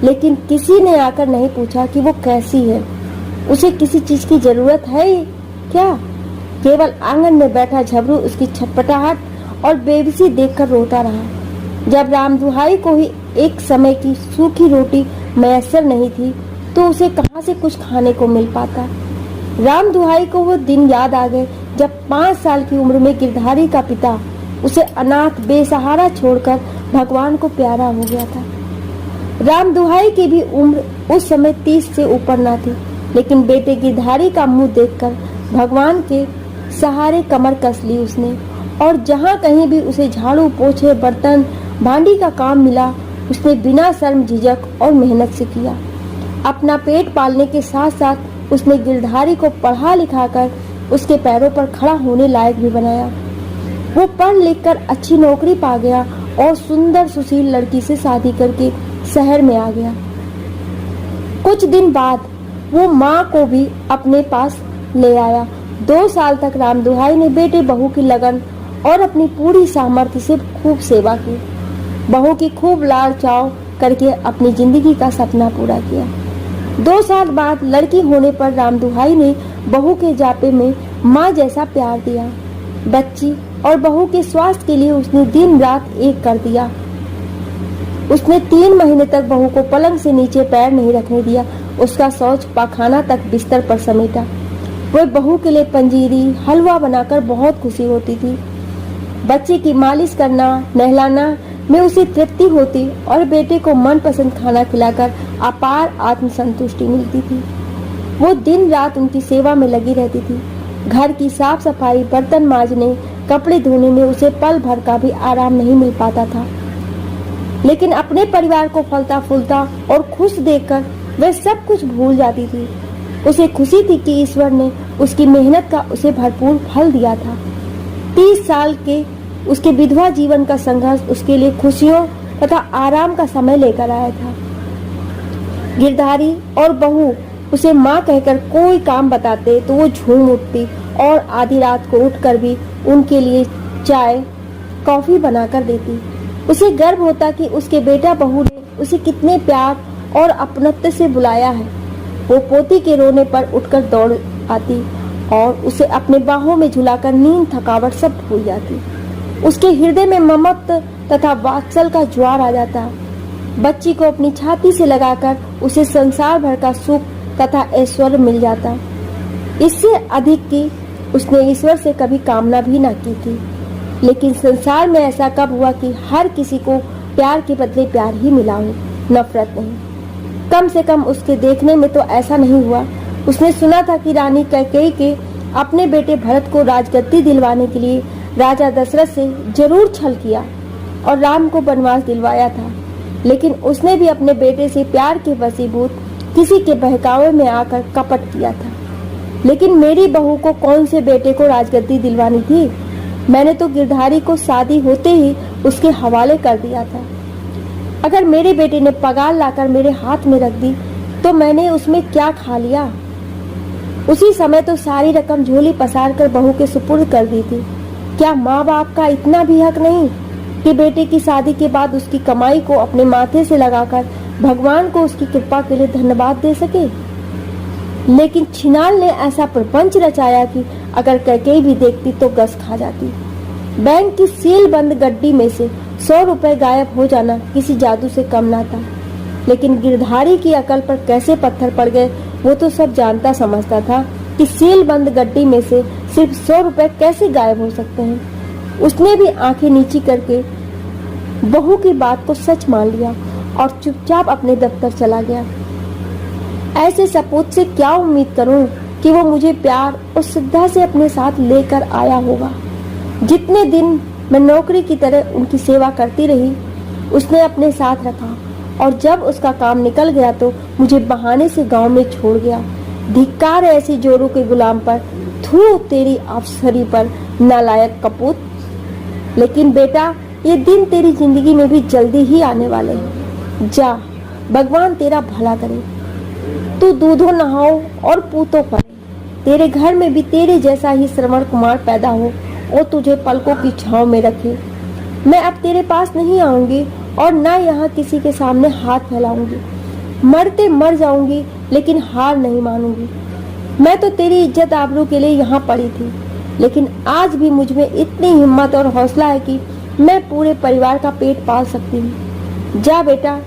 लेकिन किसी ने आकर नहीं पूछा कि वो कैसी है, उसे किसी चीज की जरूरत है क्या। केवल आंगन में बैठा झबरू उसकी छटपटाहट और बेबसी देखकर रोता रहा। जब राम दुहाई को ही एक समय की सूखी रोटी मैसर नहीं थी तो उसे कहां से कुछ खाने को मिल पाता। राम दुहाई को वो दिन याद आ गए जब 5 साल की उम्र में गिरधारी का पिता उसे अनाथ बेसहारा छोड़कर भगवान को प्यारा हो गया था। राम दुहाई की भी उम्र उस समय 30 से ऊपर न थी, लेकिन बेटे गिरधारी का मुंह देखकर भगवान के सहारे कमर कस ली उसने, और जहाँ कहीं भी उसे झाड़ू पोछे बर्तन भांडी का काम मिला उसने बिना शर्म झिझक और मेहनत से किया। अपना पेट पालने के साथ साथ उसने गिरधारी को पढ़ा लिखा कर उसके पैरों पर खड़ा होने लायक भी बनाया। वो पढ़ लिख कर अच्छी नौकरी पा गया और सुंदर सुशील लड़की से शादी करके शहर में आ गया। कुछ दिन बाद वो माँ को भी अपने पास ले आया। 2 साल तक राम दुहाई ने बेटे बहू की लगन और अपनी पूरी सामर्थ्य से खूब सेवा की। बहू की खूब लाड़ चाव करके अपनी जिंदगी का सपना पूरा किया। 2 साल बाद लड़की होने पर राम दुहाई ने बहू के जापे में माँ जैसा प्यार दिया। बच्ची और बहू के स्वास्थ्य के लिए उसने दिन रात एक कर दिया। उसने 3 महीने तक बहू को पलंग से नीचे पैर नहीं रखने दिया। उसका शौच पाखाना तक बिस्तर पर समेटा। वह बहू के लिए पंजीरी हलवा बनाकर बहुत खुशी होती थी। बच्चे की मालिश करना नहलाना में उसे तृप्ति होती और बेटे को मनपसंद खाना खिलाकर अपार आत्मसंतुष्टि मिलती थी। वो दिन रात उनकी सेवा में लगी रहती थी। घर की साफ सफाई बर्तन मांजने कपड़े धोने में उसे पल भर का भी आराम नहीं मिल पाता था। लेकिन अपने परिवार को फलता फूलता और खुश देखकर वह सब कुछ भूल जाती थी। उसे खुशी थी कि ईश्वर ने उसकी मेहनत का उसे भरपूर फल दिया था। 30 साल के उसके विधवा जीवन का संघर्ष उसके लिए खुशियों तथा आराम का समय लेकर आया था। गिरधारी और बहू उसे माँ कहकर कोई काम बताते तो वो झूम उठती और आधी रात को उठकर भी उनके लिए चाय कॉफी बनाकर देती। उसे गर्व होता कि उसके बेटा बहू ने उसे कितने प्यार और अपनत्व से बुलाया है। वो पोती के रोने पर उठकर दौड़ आती और उसे अपने बाहों में झुलाकर नींद थकावट सब भूल जाती। उसके हृदय में ममत्व तथा वात्सल का ज्वार आ जाता। बच्ची को अपनी छाती से लगाकर उसे संसार भर का सुख तथा ऐश्वर्य मिल जाता। इससे अधिक की उसने ईश्वर से कभी कामना भी न की थी। लेकिन संसार में ऐसा कब हुआ कि हर किसी को प्यार के बदले प्यार ही मिला हो, नफरत नहीं। कम से कम उसके देखने में तो ऐसा नहीं हुआ। उसने सुना था कि रानी कैकेयी के अपने बेटे भरत को राजगद्दी दिलवाने के लिए राजा दशरथ से जरूर छल किया और राम को वनवास दिलवाया था। लेकिन उसने भी अपने बेटे से प्यार के वशीभूत किसी के बहकावे में आकर कपट किया था। लेकिन मेरी बहू को कौन से बेटे को राजगद्दी दिलवानी थी? मैंने तो गिरधारी को शादी होते ही उसके हवाले कर दिया था। अगर मेरे बेटे ने पगार लाकर मेरे हाथ में रख दी तो मैंने उसमें क्या खा लिया? उसी समय तो सारी रकम झोली पसार कर बहू के सुपुर्द कर दी थी। क्या माँ बाप का इतना भी हक नहीं कि बेटे की शादी के बाद उसकी कमाई को अपने माथे से लगाकर भगवान को उसकी कृपा के लिए धन्यवाद दे सके? लेकिन छिनाल ने ऐसा प्रपंच रचाया कि अगर कैकेयी भी देखती तो गस खा जाती। बैंक की सील बंद गड्डी में से 100 रुपए गायब हो जाना किसी जादू से कम ना था। लेकिन गिरधारी की अकल पर कैसे पत्थर पड़ गए वो तो सब जानता समझता था कि सील बंद गड्डी में से सिर्फ 100 रुपए कैसे गायब हो सकते हैं। उसने भी आंखें नीची करके बहू की बात को सच मान लिया और चुपचाप अपने दफ्तर चला गया। ऐसे सपूत से क्या उम्मीद करूं कि वो मुझे प्यार और श्रद्धा से अपने साथ लेकर आया होगा। जितने दिन मैं नौकरी की तरह उनकी सेवा करती रही उसने अपने साथ रखा और जब उसका काम निकल गया तो मुझे बहाने से गांव में छोड़ गया। धिक्कार है ऐसी जोरों के गुलाम पर, थू तेरी अफसरी पर नालायक कपूत। लेकिन बेटा ये दिन तेरी जिंदगी में भी जल्दी ही आने वाले हैं। जा, भगवान तेरा भला करे। तू दूधो नहाओ और पूतो पले। तेरे घर में भी तेरे जैसा ही श्रवण कुमार पैदा हो और तुझे पलकों की छांव में रखे। मैं अब तेरे पास नहीं आऊंगी और न यहाँ किसी के सामने हाथ फैलाऊंगी। मरते मर जाऊंगी लेकिन हार नहीं मानूंगी। मैं तो तेरी इज्जत आबरू के लिए यहाँ पड़ी थी, लेकिन आज भी मुझ में इतनी हिम्मत और हौसला है कि मैं पूरे परिवार का पेट पाल सकती हूँ। जा बेटा,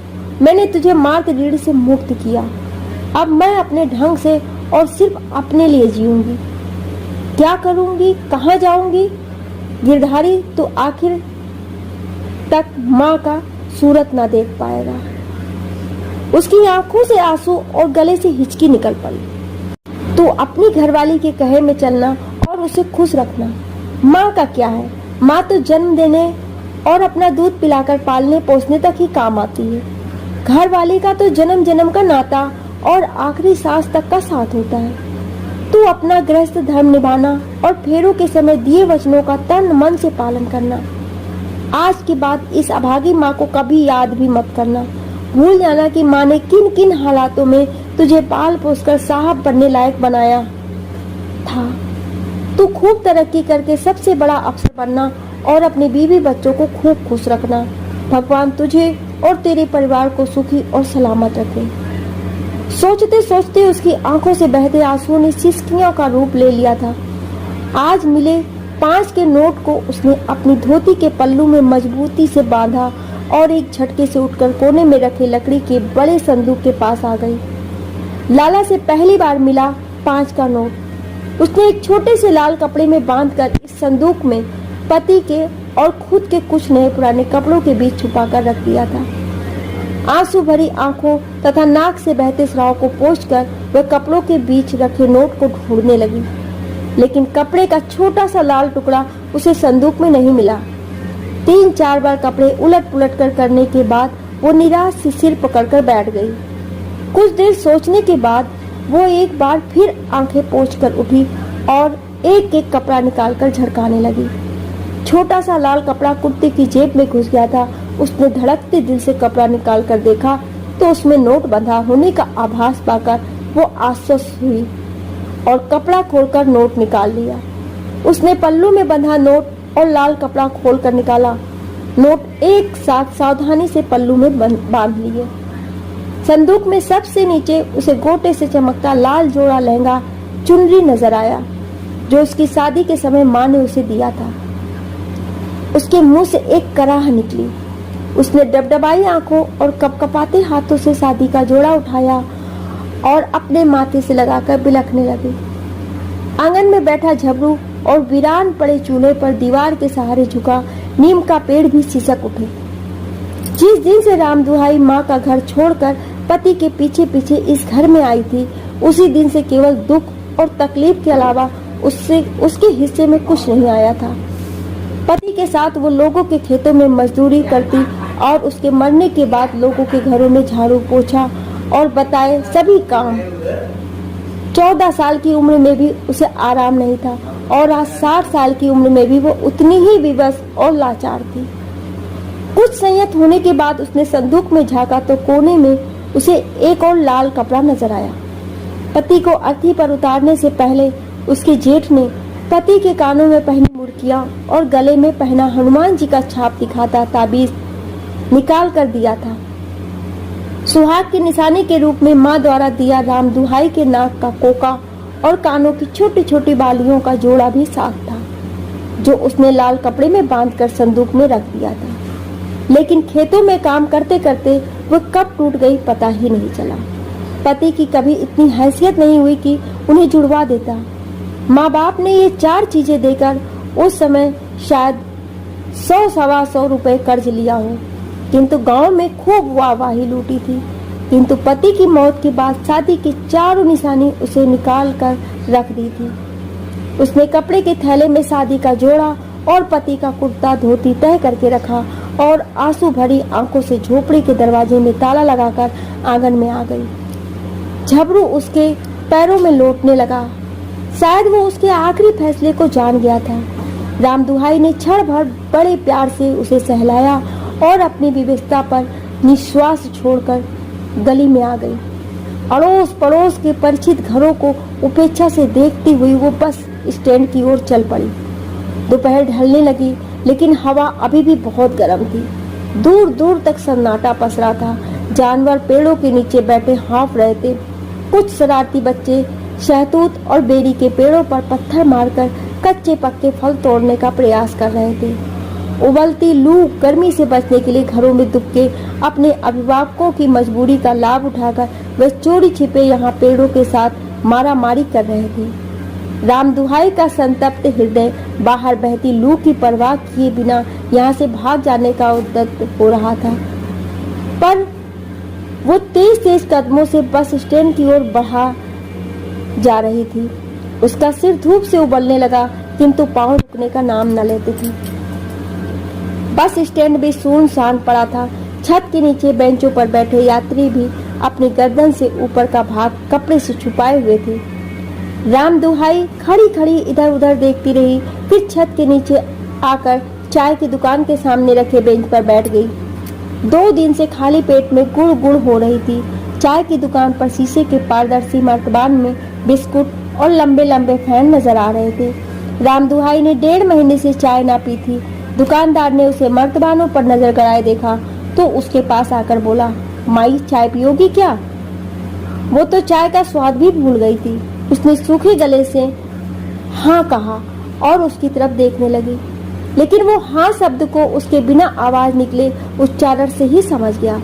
मैंने तुझे मार्ग ऋण से मुक्त किया। अब मैं अपने ढंग से और सिर्फ अपने लिए जीऊंगी। क्या करूंगी, कहाँ जाऊंगी? गिरधारी तो आखिर तक माँ का सूरत ना देख पाएगा। उसकी आंखों से आंसू और गले से हिचकी निकल पड़ी। तो अपनी घरवाली के कहे में चलना और उसे खुश रखना। माँ का क्या है? माँ तो जन्म देने और अपना दूध पिलाकर पालने पोसने तक ही काम आती है। घरवाली का तो जन्म जन्म का नाता और आखिरी सांस तक का साथ होता है। तू अपना गृहस्थ धर्म निभाना और फेरों के समय दिए वचनों का तन मन से पालन करना। आज के बाद इस अभागी माँ को कभी याद भी मत करना। भूल जाना कि माँ ने किन किन हालातों में तुझे पाल पोसकर साहब बनने लायक बनाया था। तू खूब तरक्की करके सबसे बड़ा अफसर बनना और अपने बीवी बच्चों को खूब खुश रखना। भगवान तुझे और तेरे परिवार को सुखी और सलामत रखे। सोचते सोचते उसकी आंखों से बहते आंसुओं ने सिसकियों का रूप ले लिया था। आज मिले 5 के नोट को उसने अपनी धोती के पल्लू में मजबूती से बांधा और एक झटके से उठकर कोने में रखे लकड़ी के बड़े संदूक के पास आ गई। लाला से पहली बार मिला 5 का नोट। उसने एक छोटे से लाल कपड़े में बांधकर इस संदूक में पति के और खुद के कुछ नए पुराने कपड़ों के बीच छुपाकर रख दिया था। आंसू भरी आंखों तथा नाक से बहते स्राव को पोंछकर वह कपड़ों के बीच रखे नोट को ढूंढने लगी, लेकिन कपड़े का छोटा सा लाल टुकड़ा उसे संदूक में नहीं मिला। 3-4 बार कपड़े उलट पुलट कर करने के बाद वो निराश सी सिर पकड़कर बैठ गई। कुछ देर सोचने के बाद वो एक बार फिर आंखें पोंछकर उठी और एक एक कपड़ा निकालकर झड़काने लगी। छोटा सा लाल कपड़ा कुर्ते की जेब में घुस गया था। उसने धड़कते दिल से कपड़ा निकालकर देखा तो उसमें नोट बंधा होने का आभास पाकर वो आश्वस्त हुई और कपड़ा खोलकर नोट निकाल लिया। उसने पल्लू में बंधा नोट और लाल कपड़ा खोलकर निकाला। नोट एक साथ सावधानी से पल्लू में बांध लिए। संदूक में सबसे नीचे उसे गोटे से चमकता लाल जोड़ा लहंगा चुनरी नजर आया, जो उसकी शादी के समय माँ ने उसे दिया था। उसके मुंह से एक कराह निकली। उसने डबडबाई आंखों और कपकपाते हाथों से शादी का जोड़ा उठाया और अपने माथे से लगाकर बिलखने लगी। आंगन में बैठा झबरू और वीरान पड़े चूल्हे पर दीवार के सहारे झुका नीम का पेड़ भी सिसक उठे। जिस दिन से राम दुहाई माँ का घर छोड़कर पति के पीछे पीछे इस घर में आई थी, उसी दिन से केवल दुख और तकलीफ के अलावा उसके हिस्से में कुछ नहीं आया था। पति के साथ वो लोगों के खेतों में मजदूरी करती और उसके मरने के बाद लोगों के घरों में झाड़ू पोछा और बताए सभी काम। 14 साल की उम्र में भी उसे आराम नहीं था और आज 60 साल की उम्र में भी वो उतनी ही विवश और लाचार थी। कुछ संयत होने के बाद उसने संदूक में झांका तो कोने में उसे एक और लाल कपड़ा नजर आया। पति को अर्थी पर उतारने से पहले उसके जेठ ने पति के कानों में पहनी मुड़कियां और गले में पहना हनुमान जी का छाप दिखाता ताबीज निकाल कर दिया था। सुहाग के निशाने के रूप में माँ द्वारा दिया राम दुहाई के नाक का कोका और कानों की छोटी छोटी बालियों का जोड़ा भी साथ था, जो उसने लाल कपड़े में बांधकर संदूक में रख दिया था। लेकिन खेतों में काम करते करते वो कब टूट गई पता ही नहीं चला। पति की कभी इतनी हैसियत नहीं हुई कि उन्हें जुड़वा देता। माँ बाप ने ये 4 चीजें देकर उस समय शायद 100-125 रुपए कर्ज लिया हो, किंतु गांव में खूब वाहवाही लूटी थी। किंतु पति की मौत के बाद शादी की 4 निशानी उसे निकाल कर रख दी थी। उसने कपड़े के थैले में शादी का जोड़ा और पति का कुर्ता धोती तय करके रखा और आंसू भरी आंखों से झोपड़ी के दरवाजे में ताला लगाकर आंगन में आ गई। झबरू उसके पैरों में लौटने लगा। शायद वो उसके आखिरी फैसले को जान गया था। राम दुहाई ने क्षण भर बड़े प्यार से उसे सहलाया और अपनी विवशता पर निश्वास छोड़कर गली में आ गई। अड़ोस पड़ोस के परिचित घरों को उपेक्षा से देखती हुई वो बस स्टैंड की ओर चल पड़ी। दोपहर ढलने लगी, लेकिन हवा अभी भी बहुत गर्म थी। दूर दूर तक सन्नाटा पसरा था। जानवर पेड़ों के नीचे बैठे हाँफ रहे थे। कुछ शरारती बच्चे शहतूत और बेरी के पेड़ों पर पत्थर मारकर कच्चे पक्के फल तोड़ने का प्रयास कर रहे थे। उबलती लू गर्मी से बचने के लिए घरों में दुबके अपने अभिभावकों की मजबूरी का लाभ उठाकर वे चोरी छिपे यहाँ पेड़ों के साथ मारामारी कर रहे थे। राम दुहाई का संतप्त हृदय बाहर बहती लू की परवाह किए बिना यहाँ से भाग जाने का उद्यत हो रहा था, पर वो तेज तेज कदमों से बस स्टैंड की ओर बढ़ा जा रही थी। उसका सिर धूप से उबलने लगा, किंतु पांव रुकने का नाम न लेते थे। बस स्टैंड भी सुनसान पड़ा था। छत के नीचे बेंचों पर बैठे यात्री भी अपनी गर्दन से ऊपर का भाग कपड़े से छुपाए हुए थे। राम दुहाई खड़ी खड़ी इधर उधर देखती रही, फिर छत के नीचे आकर चाय की दुकान के सामने रखे बेंच पर बैठ गई। 2 दिन से खाली पेट में गुड़ गुड़ हो रही थी। चाय की दुकान पर शीशे के पारदर्शी मर्तबान में बिस्कुट और लंबे लंबे फैन नजर आ रहे थे। राम दुहाई ने 1.5 महीने से चाय ना पी थी। दुकानदार ने उसे मर्तबानों पर नजर गड़ाए देखा तो उसके पास आकर बोला, माई चाय पियोगी क्या? वो तो चाय का स्वाद भी भूल गई थी। उसने सूखे गले से हाँ कहा और उसकी तरफ देखने लगी, लेकिन वो हाँ शब्द को उसके बिना आवाज निकले उच्चारण से ही समझ गया।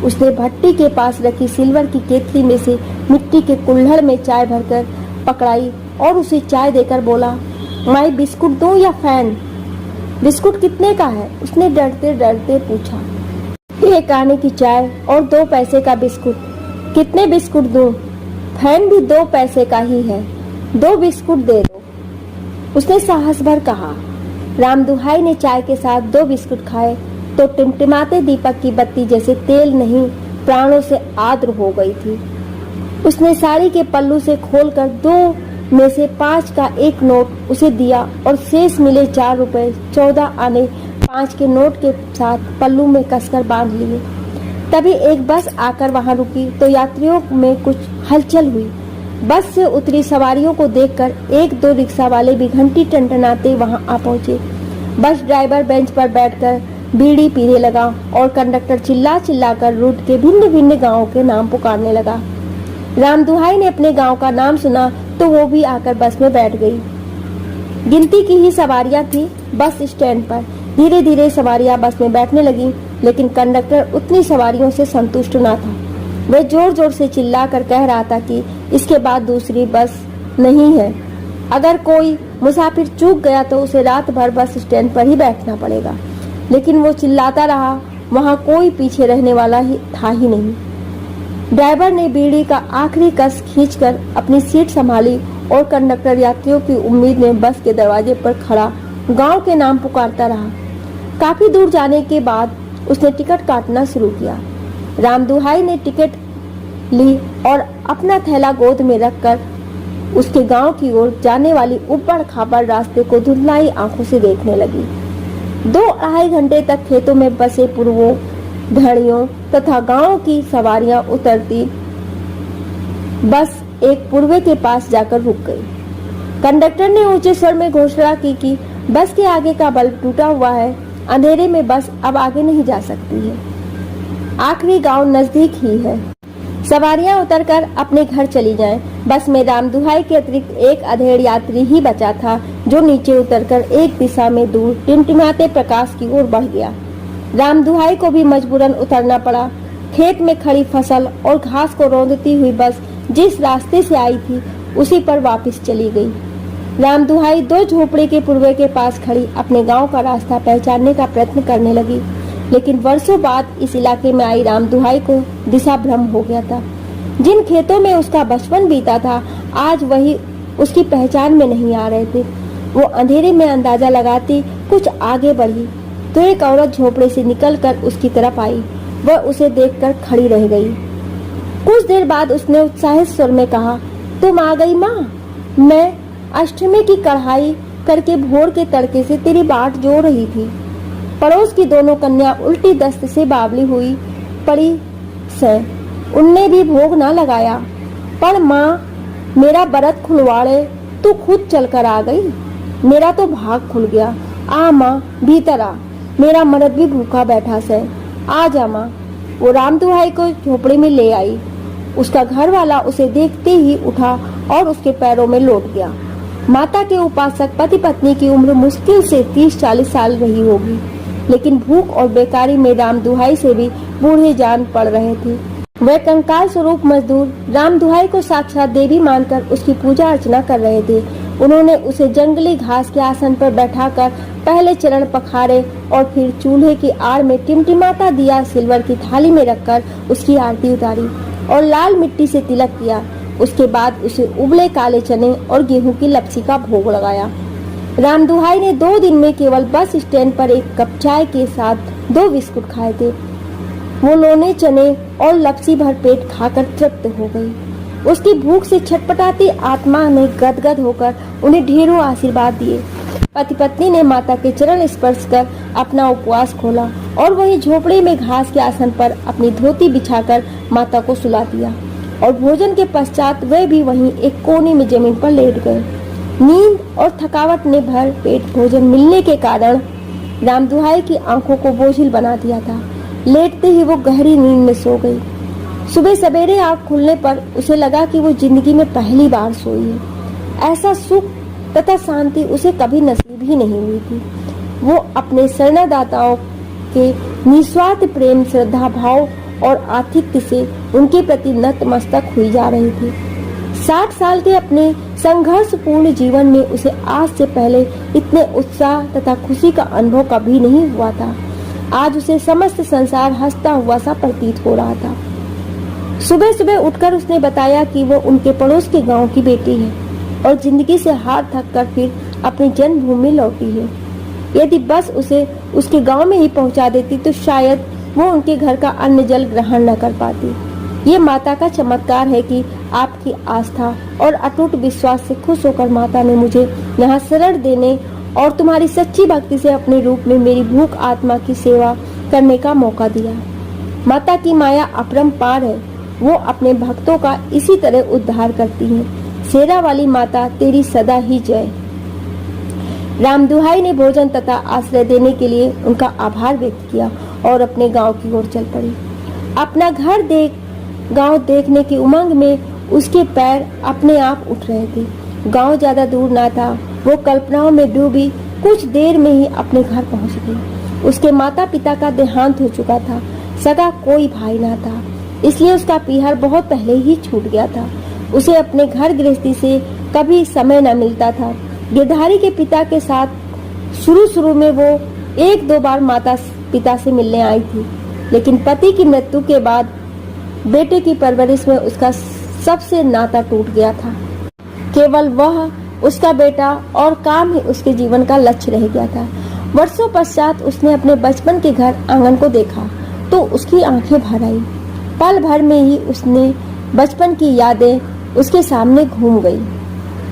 उसने भट्टी के पास रखी सिल्वर की केतली में से मिट्टी के कुल्हड़ में चाय भरकर पकड़ाई और उसे चाय देकर बोला, माई बिस्कुट दूं या फैन? बिस्कुट कितने का है? उसने डरते डरते पूछा। 1 आने की चाय और 2 पैसे का बिस्कुट। कितने बिस्कुट दूं? फैन भी 2 पैसे का ही है, 2 बिस्कुट दे दो, उसने साहस भर कहा। राम दुहाई ने चाय के साथ 2 बिस्कुट खाए तो टिमटिमाते दीपक की बत्ती जैसे तेल नहीं प्राणों से आर्द्र हो गई थी। उसने साड़ी के पल्लू से खोलकर 2 में से 5 का एक नोट उसे दिया और शेष मिले 4 रुपए 14 आने 5 के नोट के साथ पल्लू में कसकर बांध लिए। तभी एक बस आकर वहां रुकी तो यात्रियों में कुछ हलचल हुई। बस से उतरी सवारियों को देखकर 1-2 रिक्शा वाले भी घंटी टनटनाते वहां आ पहुंचे। बस ड्राइवर बेंच पर बैठकर बीड़ी पीने लगा और कंडक्टर चिल्ला चिल्लाकर रूट के भिन्न भिन्न गांवों के नाम पुकारने लगा। राम दुहाई ने अपने गांव का नाम सुना तो वो भी आकर बस में बैठ गई। गिनती की ही सवारियां थी बस स्टैंड पर। धीरे धीरे सवारियां बस में बैठने लगी, लेकिन कंडक्टर उतनी सवारियों से संतुष्ट न था। वह जोर जोर से चिल्लाकर कह रहा था कि इसके बाद दूसरी बस नहीं है। अगर कोई मुसाफिर चूक गया तो उसे रात भर बस स्टैंड पर ही बैठना पड़ेगा। लेकिन वो चिल्लाता रहा, वहां कोई पीछे रहने वाला ही था ही नहीं। ड्राइवर ने बीड़ी का आखिरी कस खींचकर अपनी सीट संभाली और कंडक्टर यात्रियों की उम्मीद में बस के दरवाजे पर खड़ा गांव के नाम पुकारता रहा। काफी दूर जाने के बाद उसने टिकट काटना शुरू किया। राम दुहाई ने टिकट ली और अपना थैला गोद में रखकर उसके गांव की ओर जाने वाली ऊबड़ खाबड़ रास्ते को धुंधलाई आंखों से देखने लगी। 2-2.5 घंटे तक खेतों में बसे पुरवों, ढड़ियों तथा गांव की सवारियां उतरती बस एक पुरवे के पास जाकर रुक गई। कंडक्टर ने ऊंचे स्वर में घोषणा की कि बस के आगे का बल्ब टूटा हुआ है, अंधेरे में बस अब आगे नहीं जा सकती है। आखिरी गांव नजदीक ही है, सवारियां उतरकर अपने घर चली जाएं। बस में राम दुहाई के अतिरिक्त एक अधेड़ यात्री ही बचा था, जो नीचे उतरकर एक दिशा में दूर टिमटिमाते प्रकाश की ओर बढ़ गया। राम दुहाई को भी मजबूरन उतरना पड़ा। खेत में खड़ी फसल और घास को रौंदती हुई बस जिस रास्ते से आई थी उसी पर वापस चली गई। राम दुहाई 2 झोपड़े के पुरवे के पास खड़ी अपने गांव का रास्ता पहचानने का प्रयत्न करने लगी, लेकिन वर्षों बाद इस इलाके में आई राम दुहाई को दिशा भ्रम हो गया था। जिन खेतों में उसका बचपन बीता था आज वही उसकी पहचान में नहीं आ रहे थे। वो अंधेरे में अंदाजा लगाती कुछ आगे बढ़ी तो एक औरत झोपड़े से निकलकर उसकी तरफ आई। वह उसे देखकर खड़ी रह गई। कुछ देर बाद उसने उत्साहित स्वर में कहा, तुम आ गई माँ। मैं अष्टमी की कढ़ाई करके भोर के तड़के से तेरी बाट जोड़ रही थी। पड़ोस की दोनों कन्या उल्टी दस्त से बावली हुई पड़ी से उनने भी भोग ना लगाया। पर माँ, मेरा व्रत खुलवाड़े तू खुद चलकर आ गई। मेरा तो भाग खुल गया। आ माँ, भीतर आ, मेरा मर्द भी भूखा बैठा से। आ जा माँ। वो राम दुहाई को झोपड़ी में ले आई। उसका घर वाला उसे देखते ही उठा और उसके पैरों में लौट गया। माता के उपासक पति पत्नी की उम्र मुश्किल से 30-40 साल रही होगी, लेकिन भूख और बेकारी में राम दुहाई से भी बूढ़े जान पड़ रहे थे। वे कंकाल स्वरूप मजदूर राम दुहाई को साक्षात देवी मानकर उसकी पूजा अर्चना कर रहे थे। उन्होंने उसे जंगली घास के आसन पर बैठाकर पहले चरण पखारे और फिर चूल्हे की आड़ में टिमटिमाता दिया सिल्वर की थाली में रखकर उसकी आरती उतारी और लाल मिट्टी से तिलक किया। उसके बाद उसे उबले काले चने और गेहूं की लपसी का भोग लगाया। राम दुहाई ने 2 दिन में केवल बस स्टैंड पर एक कप चाय के साथ 2 बिस्कुट खाए थे। वो लोने चने और लपसी भर पेट खाकर तृप्त हो गई। उसकी भूख से छटपटाती आत्मा ने गदगद होकर उन्हें ढेरों आशीर्वाद दिए। पति पत्नी ने माता के चरण स्पर्श कर अपना उपवास खोला और वही झोपड़ी में घास के आसन पर अपनी धोती बिछाकर माता को सुला दिया और भोजन के पश्चात वे भी वहीं एक कोने में जमीन पर लेट गए। नींद और थकावट ने भर पेट भोजन मिलने के कारण राम दुहाई की आंखों को बोझिल बना दिया था। लेटते ही वो गहरी नींद में सो गई। सुबह सवेरे आँख खुलने पर उसे लगा कि वो जिंदगी में पहली बार सोई है। ऐसा सुख तथा शांति उसे कभी नसीब ही नहीं हुई थी। वो अपने शरणदाताओं के निस्वार्थ प्रेम, श्रद्धा भाव और आतिथ्य से उनके प्रति नतमस्तक हुई जा रही थी। 60 साल के अपने संघर्षपूर्ण जीवन में उसे आज से पहले इतने उत्साह तथा खुशी का अनुभव कभी नहीं हुआ था। आज उसे समस्त संसार हंसता हुआ सा प्रतीत हो रहा था। सुबह सुबह उठकर उसने बताया कि वो उनके पड़ोस के गांव की बेटी है और जिंदगी से हार थक कर फिर अपनी जन्मभूमि लौटी है। यदि बस उसे उसके गांव में ही पहुंचा देती तो शायद वो उनके घर का अन्न जल ग्रहण न कर पाती। ये माता का चमत्कार है कि आपकी आस्था और अटूट विश्वास से खुश होकर माता ने मुझे यहाँ शरण देने और तुम्हारी सच्ची भक्ति से अपने रूप में मेरी भूख आत्मा की सेवा करने का मौका दिया। माता की माया अपरंपार है, वो अपने भक्तों का इसी तरह उद्धार करती है। शेरा वाली माता तेरी सदा ही जय। रामदुहाई ने भोजन तथा आश्रय देने के लिए उनका आभार व्यक्त किया और अपने गांव की ओर चल पड़ी। अपना गांव देखने की उमंग में उसके पैर अपने आप उठ रहे थे। गांव ज्यादा दूर ना था। वो कल्पनाओं में डूबी कुछ देर में ही अपने घर पहुंच गई। उसके माता पिता का देहांत हो चुका था। सगा कोई भाई ना था, इसलिए उसका पीहर बहुत पहले ही छूट गया था। उसे अपने घर गृहस्थी से कभी समय न मिलता था। गिरधारी के पिता के साथ शुरू में वो 1-2 बार माता पिता से मिलने आई थी, लेकिन पति की मृत्यु के बाद बेटे की परवरिश में उसका सबसे नाता टूट गया था। केवल वह, उसका बेटा और काम ही उसके जीवन का लक्ष्य रह गया था। वर्षों पश्चात उसने अपने बचपन के घर आंगन को देखा तो उसकी आंखें भर आई। पल भर में ही उसने बचपन की यादें उसके सामने घूम गई।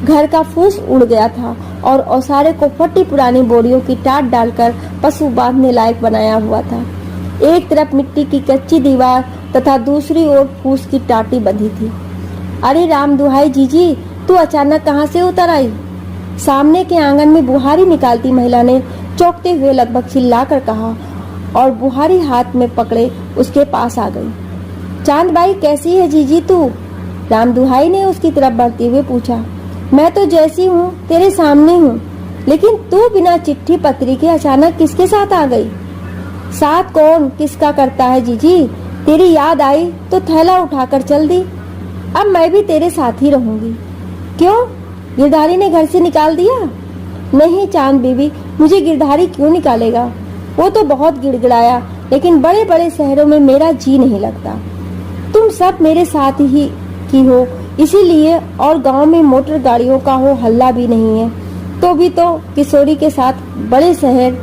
घर का फूस उड़ गया था और ओसारे को फटी पुरानी बोरियों की टाट डालकर पशु बांधने लायक बनाया हुआ था। एक तरफ मिट्टी की कच्ची दीवार तथा दूसरी ओर फूस की टाटी बंधी थी। अरे राम दुहाई जीजी, तू अचानक कहाँ से उतर आई? सामने के आंगन में बुहारी निकालती महिला ने चौंकते हुए लगभग चिल्लाकर कहा और बुहारी हाथ में पकड़े उसके पास आ गई। चांद बाई, कैसी है जीजी तू? राम दुहाई ने उसकी तरफ बढ़ते हुए पूछा। मैं तो जैसी हूँ तेरे सामने हूँ, लेकिन तू बिना चिट्ठी पत्री के अचानक किसके साथ आ गई? साथ कौन किसका करता है जीजी, तेरी याद आई तो थैला उठाकर चल दी। अब मैं भी तेरे साथ ही रहूंगी। क्यों, गिरधारी ने घर से निकाल दिया? नहीं चांद बीबी, मुझे गिरधारी क्यों निकालेगा? वो तो बहुत गिड़गिड़ाया, लेकिन बड़े बड़े शहरों में मेरा जी नहीं लगता। तुम सब मेरे साथ ही की हो इसीलिए, और गांव में मोटर गाड़ियों का हो हल्ला भी नहीं है। तो भी तो किशोरी के साथ बड़े शहर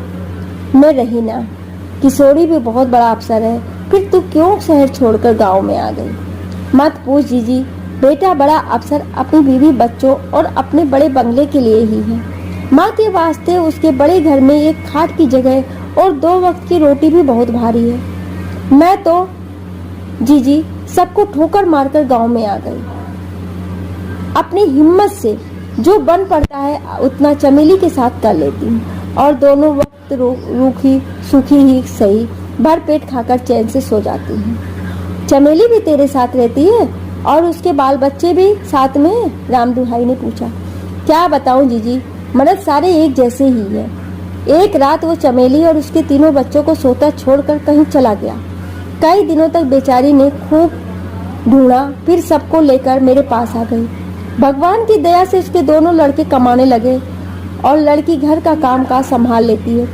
में रही ना। किशोरी भी बहुत बड़ा अफसर है, फिर तू क्यों शहर छोड़कर गांव में आ गई? मत पूछ जीजी, बेटा बड़ा अफसर अपनी बीवी बच्चों और अपने बड़े बंगले के लिए ही है। माँ के वास्ते उसके बड़े घर में एक खाट की जगह और 2 वक्त की रोटी भी बहुत भारी है। मैं तो जीजी सबको ठोकर मारकर गांव में आ गई। अपनी हिम्मत से जो बन पड़ता है उतना चमेली के साथ कर लेती हूँ, और दोनों वक्त रूखी सूखी ही सही भर पेट खाकर चैन से सो जाती हूँ। चमेली भी तेरे साथ रहती है और उसके बाल बच्चे भी साथ में? राम दुहाई ने पूछा। क्या बताऊं जीजी, मर्द सारे एक जैसे ही है। एक रात वो चमेली और उसके 3 बच्चों को सोता छोड़कर कहीं चला गया। कई दिनों तक बेचारी ने खूब ढूंढा, फिर सबको लेकर मेरे पास आ गई। भगवान की दया से उसके दोनों लड़के कमाने लगे और लड़की घर का काम काज संभाल लेती है।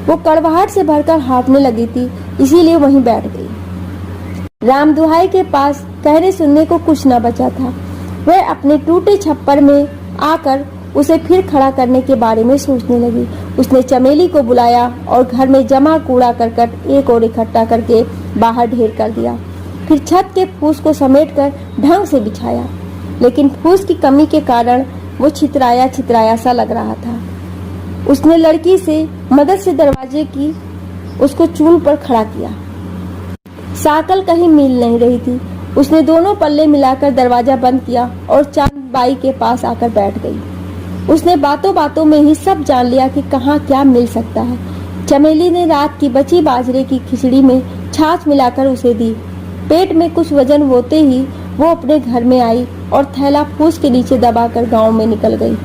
वो कड़वाहट से भरकर हांफने लगी थी, इसीलिए वहीं बैठ गई। राम दुहाई के पास कहने सुनने को कुछ न बचा था। वह अपने टूटे छप्पर में आकर उसे फिर खड़ा करने के बारे में सोचने लगी। उसने चमेली को बुलाया और घर में जमा कूड़ा करकट एक और इकट्ठा करके बाहर ढेर कर दिया। फिर छत के फूस को समेटकर ढंग से बिछाया, लेकिन फूस की कमी के कारण वो छितराया सा लग रहा था। उसने लड़की से मदद से दरवाजे की उसको चूल पर खड़ा किया। साकल कहीं मिल नहीं रही थी। उसने दोनों पल्ले मिलाकर दरवाजा बंद किया और चांद बाई के पास आकर बैठ गई। उसने बातों बातों में ही सब जान लिया कि कहाँ क्या मिल सकता है। चमेली ने रात की बची बाजरे की खिचड़ी में छाछ मिलाकर उसे दी। पेट में कुछ वजन होते ही वो अपने घर में आई और थैला फूस के नीचे दबाकर गांव में निकल गई।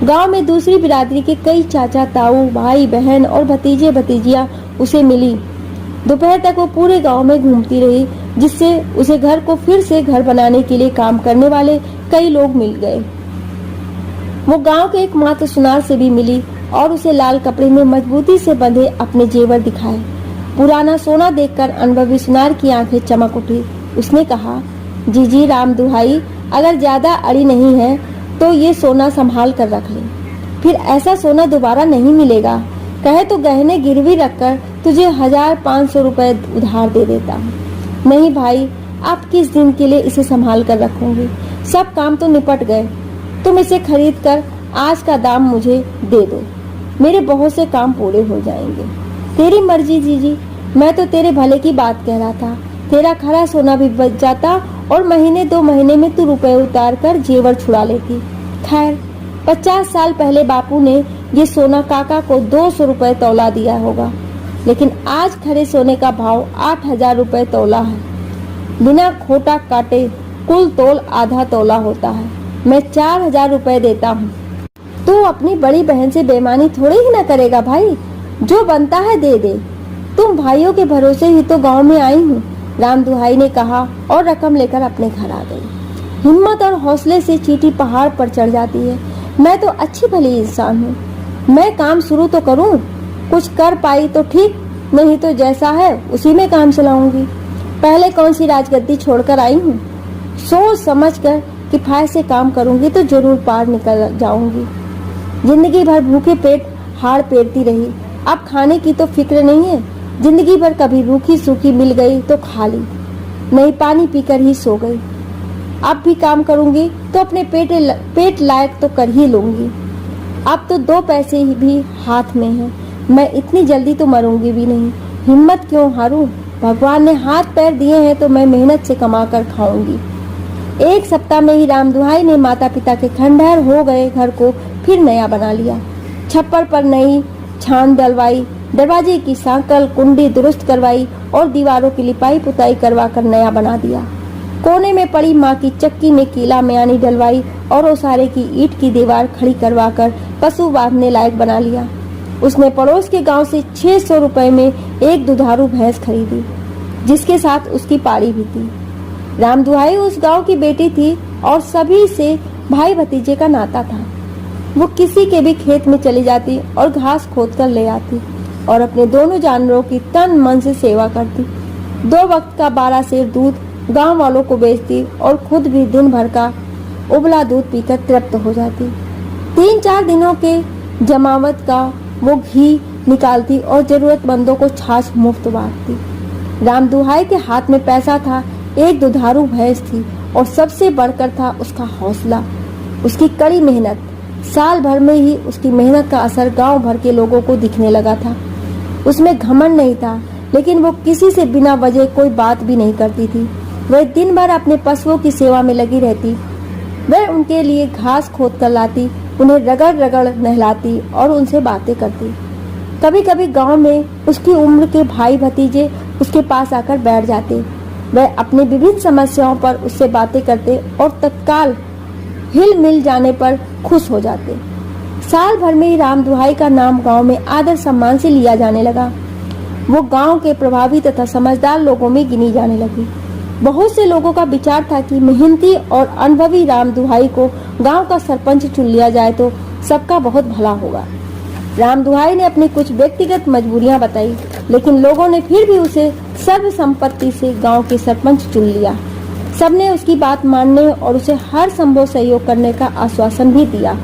गांव में दूसरी बिरादरी के कई चाचा ताऊ, भाई बहन और भतीजे भतीजियां उसे मिली। दोपहर तक वो पूरे गांव में घूमती रही, जिससे उसे घर को फिर से घर बनाने के लिए काम करने वाले कई लोग मिल गए। वो गांव के एकमात्र सुनार से भी मिली और उसे लाल कपड़े में मजबूती से बंधे अपने जेवर दिखाए। पुराना सोना देखकर अनुभवी सुनार की आंखें चमक उठी। उसने कहा, जीजी राम दुहाई, अगर ज्यादा अड़ी नहीं है तो ये सोना संभाल कर रख ले, फिर ऐसा सोना दोबारा नहीं मिलेगा। कहे तो गहने गिरवी रखकर तुझे 1,500 रुपए उधार दे देता हूँ। नहीं भाई, आप किस दिन के लिए इसे संभाल कर रखोगे? सब काम तो निपट गए। तुम इसे खरीद कर आज का दाम मुझे दे दो, मेरे बहुत से काम पूरे हो जाएंगे। तेरी मर्जी जीजी, मैं तो तेरे भले की बात कह रहा था। तेरा खरा सोना भी बच जाता और महीने 2 महीने में तू रुपए उतार कर जेवर छुड़ा लेती। खैर, 50 साल पहले बापू ने ये सोना काका को 200 रुपए तौला दिया होगा, लेकिन आज खरे सोने का भाव 8,000 रुपए तौला है। बिना खोटा काटे कुल तोल आधा तौला होता है। मैं 4,000 रुपए देता हूँ। तू अपनी बड़ी बहन से बेईमानी थोड़ी ही ना करेगा भाई, जो बनता है दे दे। तुम भाइयों के भरोसे ही तो गांव में आई हूँ, राम दुहाई ने कहा और रकम लेकर अपने घर आ गई। हिम्मत और हौसले से चींटी पहाड़ पर चढ़ जाती है। मैं तो अच्छी भली इंसान हूँ, मैं काम शुरू तो करूँ, कुछ कर पाई तो ठीक, नहीं तो जैसा है उसी में काम चलाऊंगी। पहले कौन सी राजगद्दी छोड़कर आई हूँ, सोच समझ कर किफायत से काम करूंगी तो जरूर पार निकल जाऊंगी। जिंदगी भर भूखे पेट हाड़ पेटती रही, अब खाने की तो फिक्र नहीं है। जिंदगी भर कभी रूखी सूखी मिल गई तो खा ली, नहीं पानी पीकर ही सो गई। अब भी काम करूंगी तो अपने पेट लायक तो कर ही लूंगी। अब तो 2 पैसे ही भी हाथ में है, मैं इतनी जल्दी तो मरूंगी भी नहीं। हिम्मत क्यों हारूं, भगवान ने हाथ पैर दिए हैं तो मैं मेहनत से कमा कर खाऊंगी। 1 सप्ताह में ही राम दुहाई ने माता पिता के खंडहर हो गए घर को फिर नया बना लिया। छप्पर पर नई छान डलवाई, दरवाजे की सांकल कुंडी दुरुस्त करवाई और दीवारों की लिपाई पुताई करवा कर नया बना दिया। कोने में पड़ी माँ की चक्की में कीला म्यानी डलवाई और ओसारे की ईंट की दीवार खड़ी करवा कर पशु बांधने लायक बना लिया। उसने पड़ोस के गांव से 600 रुपए में एक दुधारू भैंस खरीदी, जिसके साथ उसकी पाड़ी भी थी। राम दुहाई उस गांव की बेटी थी और सभी से भाई भतीजे का नाता था। वो किसी के भी खेत में चली जाती और घास खोद कर ले आती और अपने दोनों जानवरों की तन मन से सेवा करती। 2 वक्त का 12 सेर दूध गांव वालों को बेचती और खुद भी दिन भर का उबला दूध पीकर तृप्त हो जाती। 3-4 दिनों के जमावट का वो घी निकालती और जरूरतमंदों को छाछ मुफ्त बांटती। राम दुहाई के हाथ में पैसा था, एक दुधारू भैंस थी और सबसे बढ़कर था उसका हौसला, उसकी कड़ी मेहनत। साल भर में ही उसकी मेहनत का असर गांव भर के लोगों को दिखने लगा था। उसमें घमंड नहीं था, लेकिन वो किसी से बिना वजह कोई बात भी नहीं करती थी। वह दिन भर अपने पशुओं की सेवा में लगी रहती। वह उनके लिए घास खोद कर लाती, उन्हें रगड़ रगड़ नहलाती और उनसे बातें करती। कभी कभी गांव में उसकी उम्र के भाई भतीजे उसके पास आकर बैठ जाते। वह अपनी विभिन्न समस्याओं पर उससे बातें करते और तत्काल हिल मिल जाने पर खुश हो जाते। साल भर में ही राम दुहाई का नाम गांव में आदर सम्मान से लिया जाने लगा। वो गांव के प्रभावी तथा समझदार लोगों में गिनी जाने लगी। बहुत से लोगों का विचार था कि मेहनती और अनुभवी राम दुहाई को गांव का सरपंच चुन लिया जाए तो सबका बहुत भला होगा। राम दुहाई ने अपनी कुछ व्यक्तिगत मजबूरियां बताई, लेकिन लोगों ने फिर भी उसे सर्व संपत्ति से गांव के सरपंच चुन लिया। सबने उसकी बात मानने और उसे हर संभव सहयोग करने का आश्वासन भी दिया,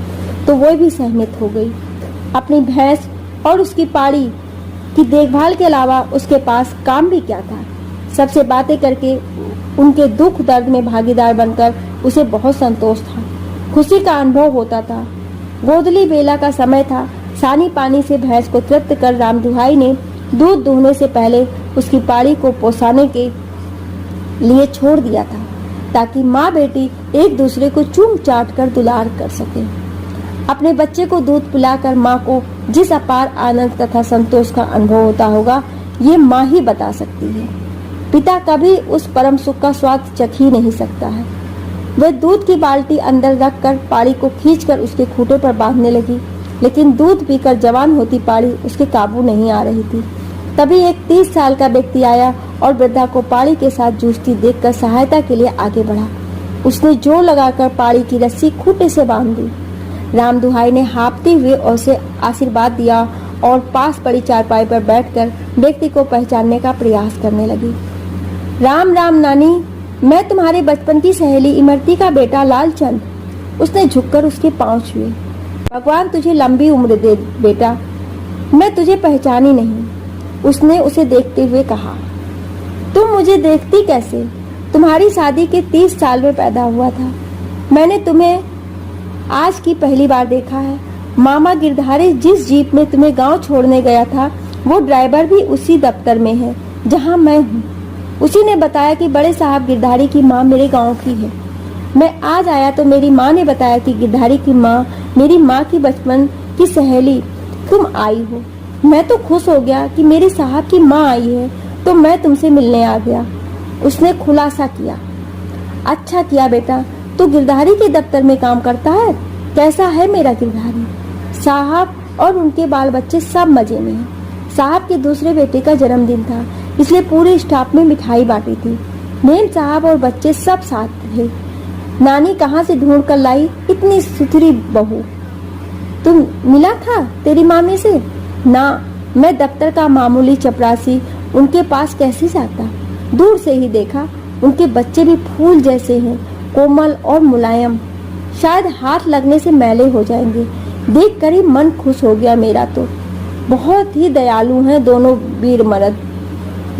तो वो भी सहमत हो गई। अपनी भैंस और उसकी पाड़ी की देखभाल के अलावा उसके पास काम भी क्या था। सबसे बातें करके उनके दुख दर्द में भागीदार बनकर उसे बहुत संतोष था, खुशी का अनुभव होता था। गोदली बेला का समय था। सानी पानी से भैंस को तृप्त कर राम दुहाई ने दूध दूहने से पहले उसकी पाड़ी को पोसाने के लिए छोड़ दिया था, ताकि माँ बेटी एक दूसरे को चूम चाट कर दुलार कर सके। अपने बच्चे को दूध पिलाकर माँ को जिस अपार आनंद तथा संतोष का अनुभव होता होगा, ये माँ ही बता सकती है। पिता कभी उस परम सुख का स्वाद चख ही नहीं सकता है। वह दूध की बाल्टी अंदर रखकर पाड़ी को खींचकर उसके खूंटे पर बांधने लगी, लेकिन दूध पीकर जवान होती पाड़ी उसके काबू नहीं आ रही थी। तभी एक 30 साल का व्यक्ति आया और वृद्धा को पाड़ी के साथ जूझती देखकर सहायता के लिए आगे बढ़ा। उसने जोर लगाकर पाड़ी की रस्सी खूंटे से बांध दी। राम दुहाई ने हाँफते हुए उसे आशीर्वाद दिया और पास पड़ी चारपाई पर बैठकर व्यक्ति को पहचानने का प्रयास करने लगी। राम राम नानी, मैं तुम्हारे बचपन की सहेली इमरती का बेटा लालचंद। उसने झुककर उसके पांव छुए। भगवान तुझे लंबी उम्र दे बेटा। मैं तुझे पहचानी नहीं, उसने उसे देखते हुए कहा। तुम मुझे देखती कैसे? तुम्हारी शादी के 30 साल में पैदा हुआ था। मैंने तुम्हें आज की पहली बार देखा है। मामा गिरधारी जिस जीप में तुम्हें गांव छोड़ने गया था, वो ड्राइवर भी उसी दफ्तर में है जहां मैं हूँ। उसी ने बताया कि बड़े साहब गिरधारी की माँ मेरे गांव की है। मैं आज आया तो मेरी माँ ने बताया कि गिरधारी की माँ मेरी माँ की बचपन की सहेली तुम आई हो। मैं तो खुश हो गया कि मेरे साहब की माँ आई है, तो मैं तुमसे मिलने आ गया, उसने खुलासा किया। अच्छा किया बेटा, तू गिरधारी के दफ्तर में काम करता है? कैसा है मेरा गिरधारी? साहब और उनके बाल बच्चे सब मजे में हैं। साहब के दूसरे बेटे का जन्मदिन था, इसलिए पूरे स्टाफ में मिठाई बांटी थी। मेम साहब और बच्चे सब साथ थे। नानी कहाँ से ढूंढ कर लाई इतनी सुथरी बहू। तुम मिला था तेरी मामी से? ना, मैं दफ्तर का मामूली चपरासी उनके पास कैसे जाता, दूर से ही देखा। उनके बच्चे भी फूल जैसे हैं, कोमल और मुलायम, शायद हाथ लगने से मैले हो जाएंगे। देख कर ही मन खुश हो गया मेरा तो। बहुत ही दयालु हैं दोनों वीर मर्द।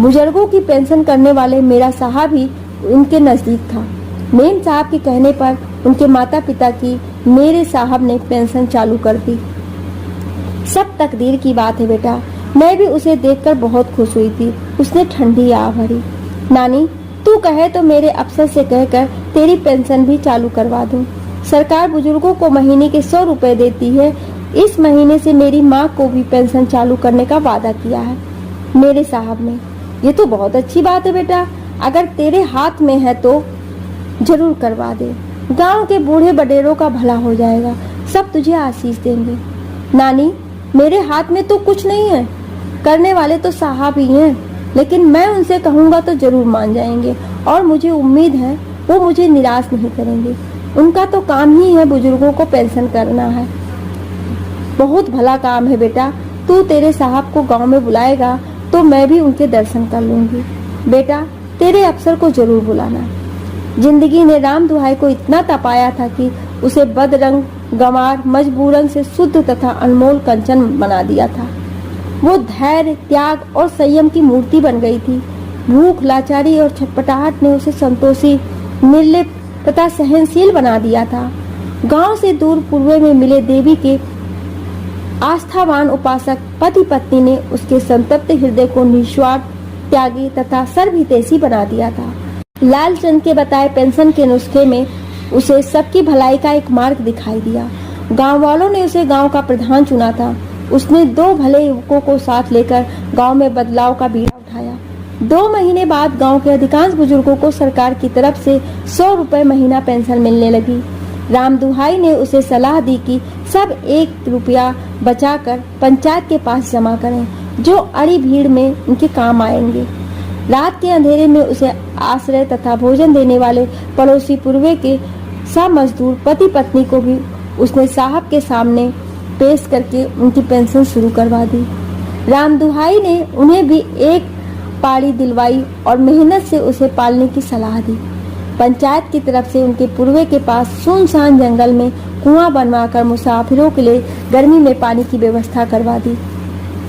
बुजुर्गों की पेंशन करने वाले मेरा साहब ही उनके नजदीक था। मेम साहब के कहने पर उनके माता पिता की मेरे साहब ने पेंशन चालू कर दी। सब तकदीर की बात है बेटा। मैं भी उसे देखकर बहुत खुश हुई थी। उसने ठंडी आ भरी। नानी, तू कहे तो मेरे अफसर से कहकर तेरी पेंशन भी चालू करवा दूं। सरकार बुजुर्गों को महीने के 100 रुपए देती है। इस महीने से मेरी माँ को भी पेंशन चालू करने का वादा किया है मेरे साहब ने। ये तो बहुत अच्छी बात है बेटा, अगर तेरे हाथ में है तो जरूर करवा दे। गांव के बूढ़े बडेरों का भला हो जाएगा, सब तुझे आशीष देंगे। नानी, मेरे हाथ में तो कुछ नहीं है, करने वाले तो साहब ही हैं, लेकिन मैं उनसे कहूँगा तो जरूर मान जाएंगे और मुझे उम्मीद है वो मुझे निराश नहीं करेंगे। उनका तो काम ही है बुजुर्गों को पेंशन करना है। बहुत भला काम है बेटा। तू तेरे साहब को गांव में बुलाएगा तो मैं भी उनके दर्शन कर लूंगी। बेटा, तेरे अफसर को जरूर बुलाना। जिंदगी ने राम दुहाई को इतना तपाया था कि उसे बदरंग गंवार मजबूरन से शुद्ध तथा अनमोल कंचन बना दिया था। वो धैर्य, त्याग और संयम की मूर्ति बन गई थी। भूख, लाचारी और छटपटाहट ने उसे संतोषी, निर्लिप्त तथा सहनशील बना दिया था। गांव से दूर पूर्व में मिले देवी के आस्थावान उपासक पति पत्नी ने उसके संतप्त हृदय को निस्वार्थ, त्यागी तथा सर्वहितैषी बना दिया था। लालचंद के बताए पेंशन के नुस्खे में उसे सबकी भलाई का एक मार्ग दिखाई दिया। गांव वालों ने उसे गांव का प्रधान चुना था। उसने 2 भले युवकों को साथ लेकर गांव में बदलाव का बीड़ा उठाया। 2 महीने बाद गांव के अधिकांश बुजुर्गों को सरकार की तरफ से 100 रुपए महीना पेंशन मिलने लगी। राम दुहाई ने उसे सलाह दी कि सब 1 रुपया बचाकर पंचायत के पास जमा करें, जो अड़ी भीड़ में उनके काम आएंगे। रात के अंधेरे में उसे आश्रय तथा भोजन देने वाले पड़ोसी पूर्वे के सब मजदूर पति पत्नी को भी उसने साहब के सामने पेश करके उनकी पेंशन शुरू करवा दी। राम दुहाई ने उन्हें भी एक पाड़ी दिलवाई और मेहनत से उसे पालने की सलाह दी। पंचायत की तरफ से उनके पूर्वे के पास सुनसान जंगल में कुआं बनवाकर मुसाफिरों के लिए गर्मी में पानी की व्यवस्था करवा दी।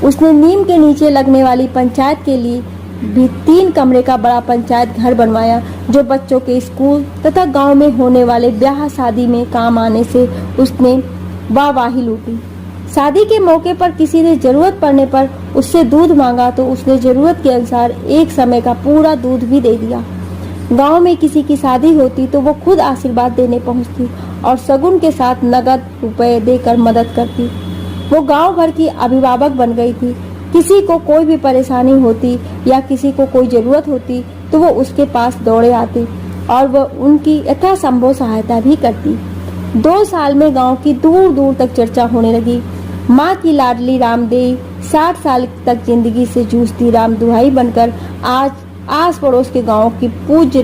उसने नीम के नीचे लगने वाली पंचायत के लिए भी 3 कमरे का बड़ा पंचायत घर बनवाया, जो बच्चों के स्कूल तथा गांव में होने वाले ब्याह शादी में काम आने से उसने वाहवाही लूटी। शादी के मौके पर किसी ने जरूरत पड़ने पर उससे दूध मांगा तो उसने जरूरत के अनुसार एक समय का पूरा दूध भी दे दिया। गांव में किसी की शादी होती तो वो खुद आशीर्वाद देने पहुंचती और सगुन के साथ नगद रुपए देकर मदद करती। वो गांव भर की अभिभावक बन गई थी। किसी को कोई भी परेशानी होती या किसी को कोई जरूरत होती तो वो उसके पास दौड़े आती और वह उनकी यथासंभव सहायता भी करती। 2 साल में गांव की दूर दूर तक चर्चा होने लगी। माँ की लाडली रामदेई 60 साल तक जिंदगी से जूझती राम दुहाई बनकर आज आस पड़ोस के गांव की पूज्य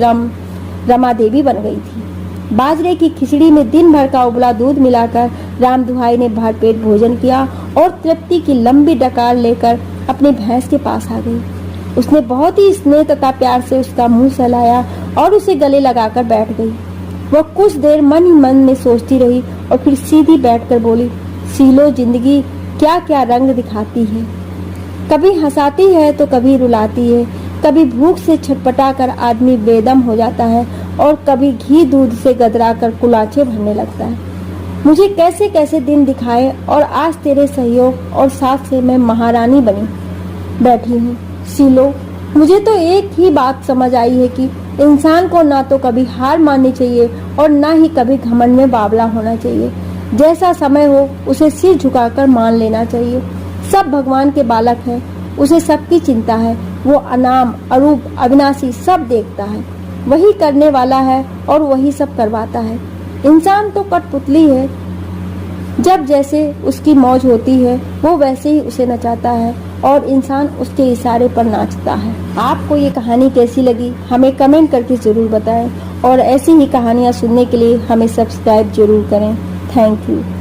रमा देवी बन गई थी। बाजरे की खिचड़ी में दिन भर का उबला दूध मिलाकर राम दुहाई ने भरपेट भोजन किया और तृप्ति की लंबी डकार लेकर अपनी भैंस के पास आ गई। उसने बहुत ही स्नेह तथा प्यार से उसका मुंह सहलाया और उसे गले लगाकर बैठ गई। वह कुछ देर मन ही मन में सोचती रही और फिर सीधी बैठकर बोली, सीलो जिंदगी, क्या क्या रंग दिखाती है। कभी हंसाती है तो कभी रुलाती है, कभी भूख से छटपटा कर आदमी बेदम हो जाता है और कभी घी दूध से गदरा कर कुलाचे भरने लगता है। मुझे कैसे कैसे दिन दिखाए और आज तेरे सहयोग और साथ से मैं महारानी बनी बैठी हूँ। सीलो, मुझे तो एक ही बात समझ आई है कि इंसान को ना तो कभी हार माननी चाहिए और ना ही कभी घमंड में बावला होना चाहिए। जैसा समय हो उसे सिर झुकाकर मान लेना चाहिए। सब भगवान के बालक हैं, उसे सबकी चिंता है। वो अनाम, अरूप, अविनाशी सब देखता है, वही करने वाला है और वही सब करवाता है। इंसान तो कठपुतली है, जब जैसे उसकी मौज होती है वो वैसे ही उसे नचाता है और इंसान उसके इशारे पर नाचता है। आपको ये कहानी कैसी लगी हमें कमेंट करके ज़रूर बताएं और ऐसी ही कहानियाँ सुनने के लिए हमें सब्सक्राइब जरूर करें। Thank you.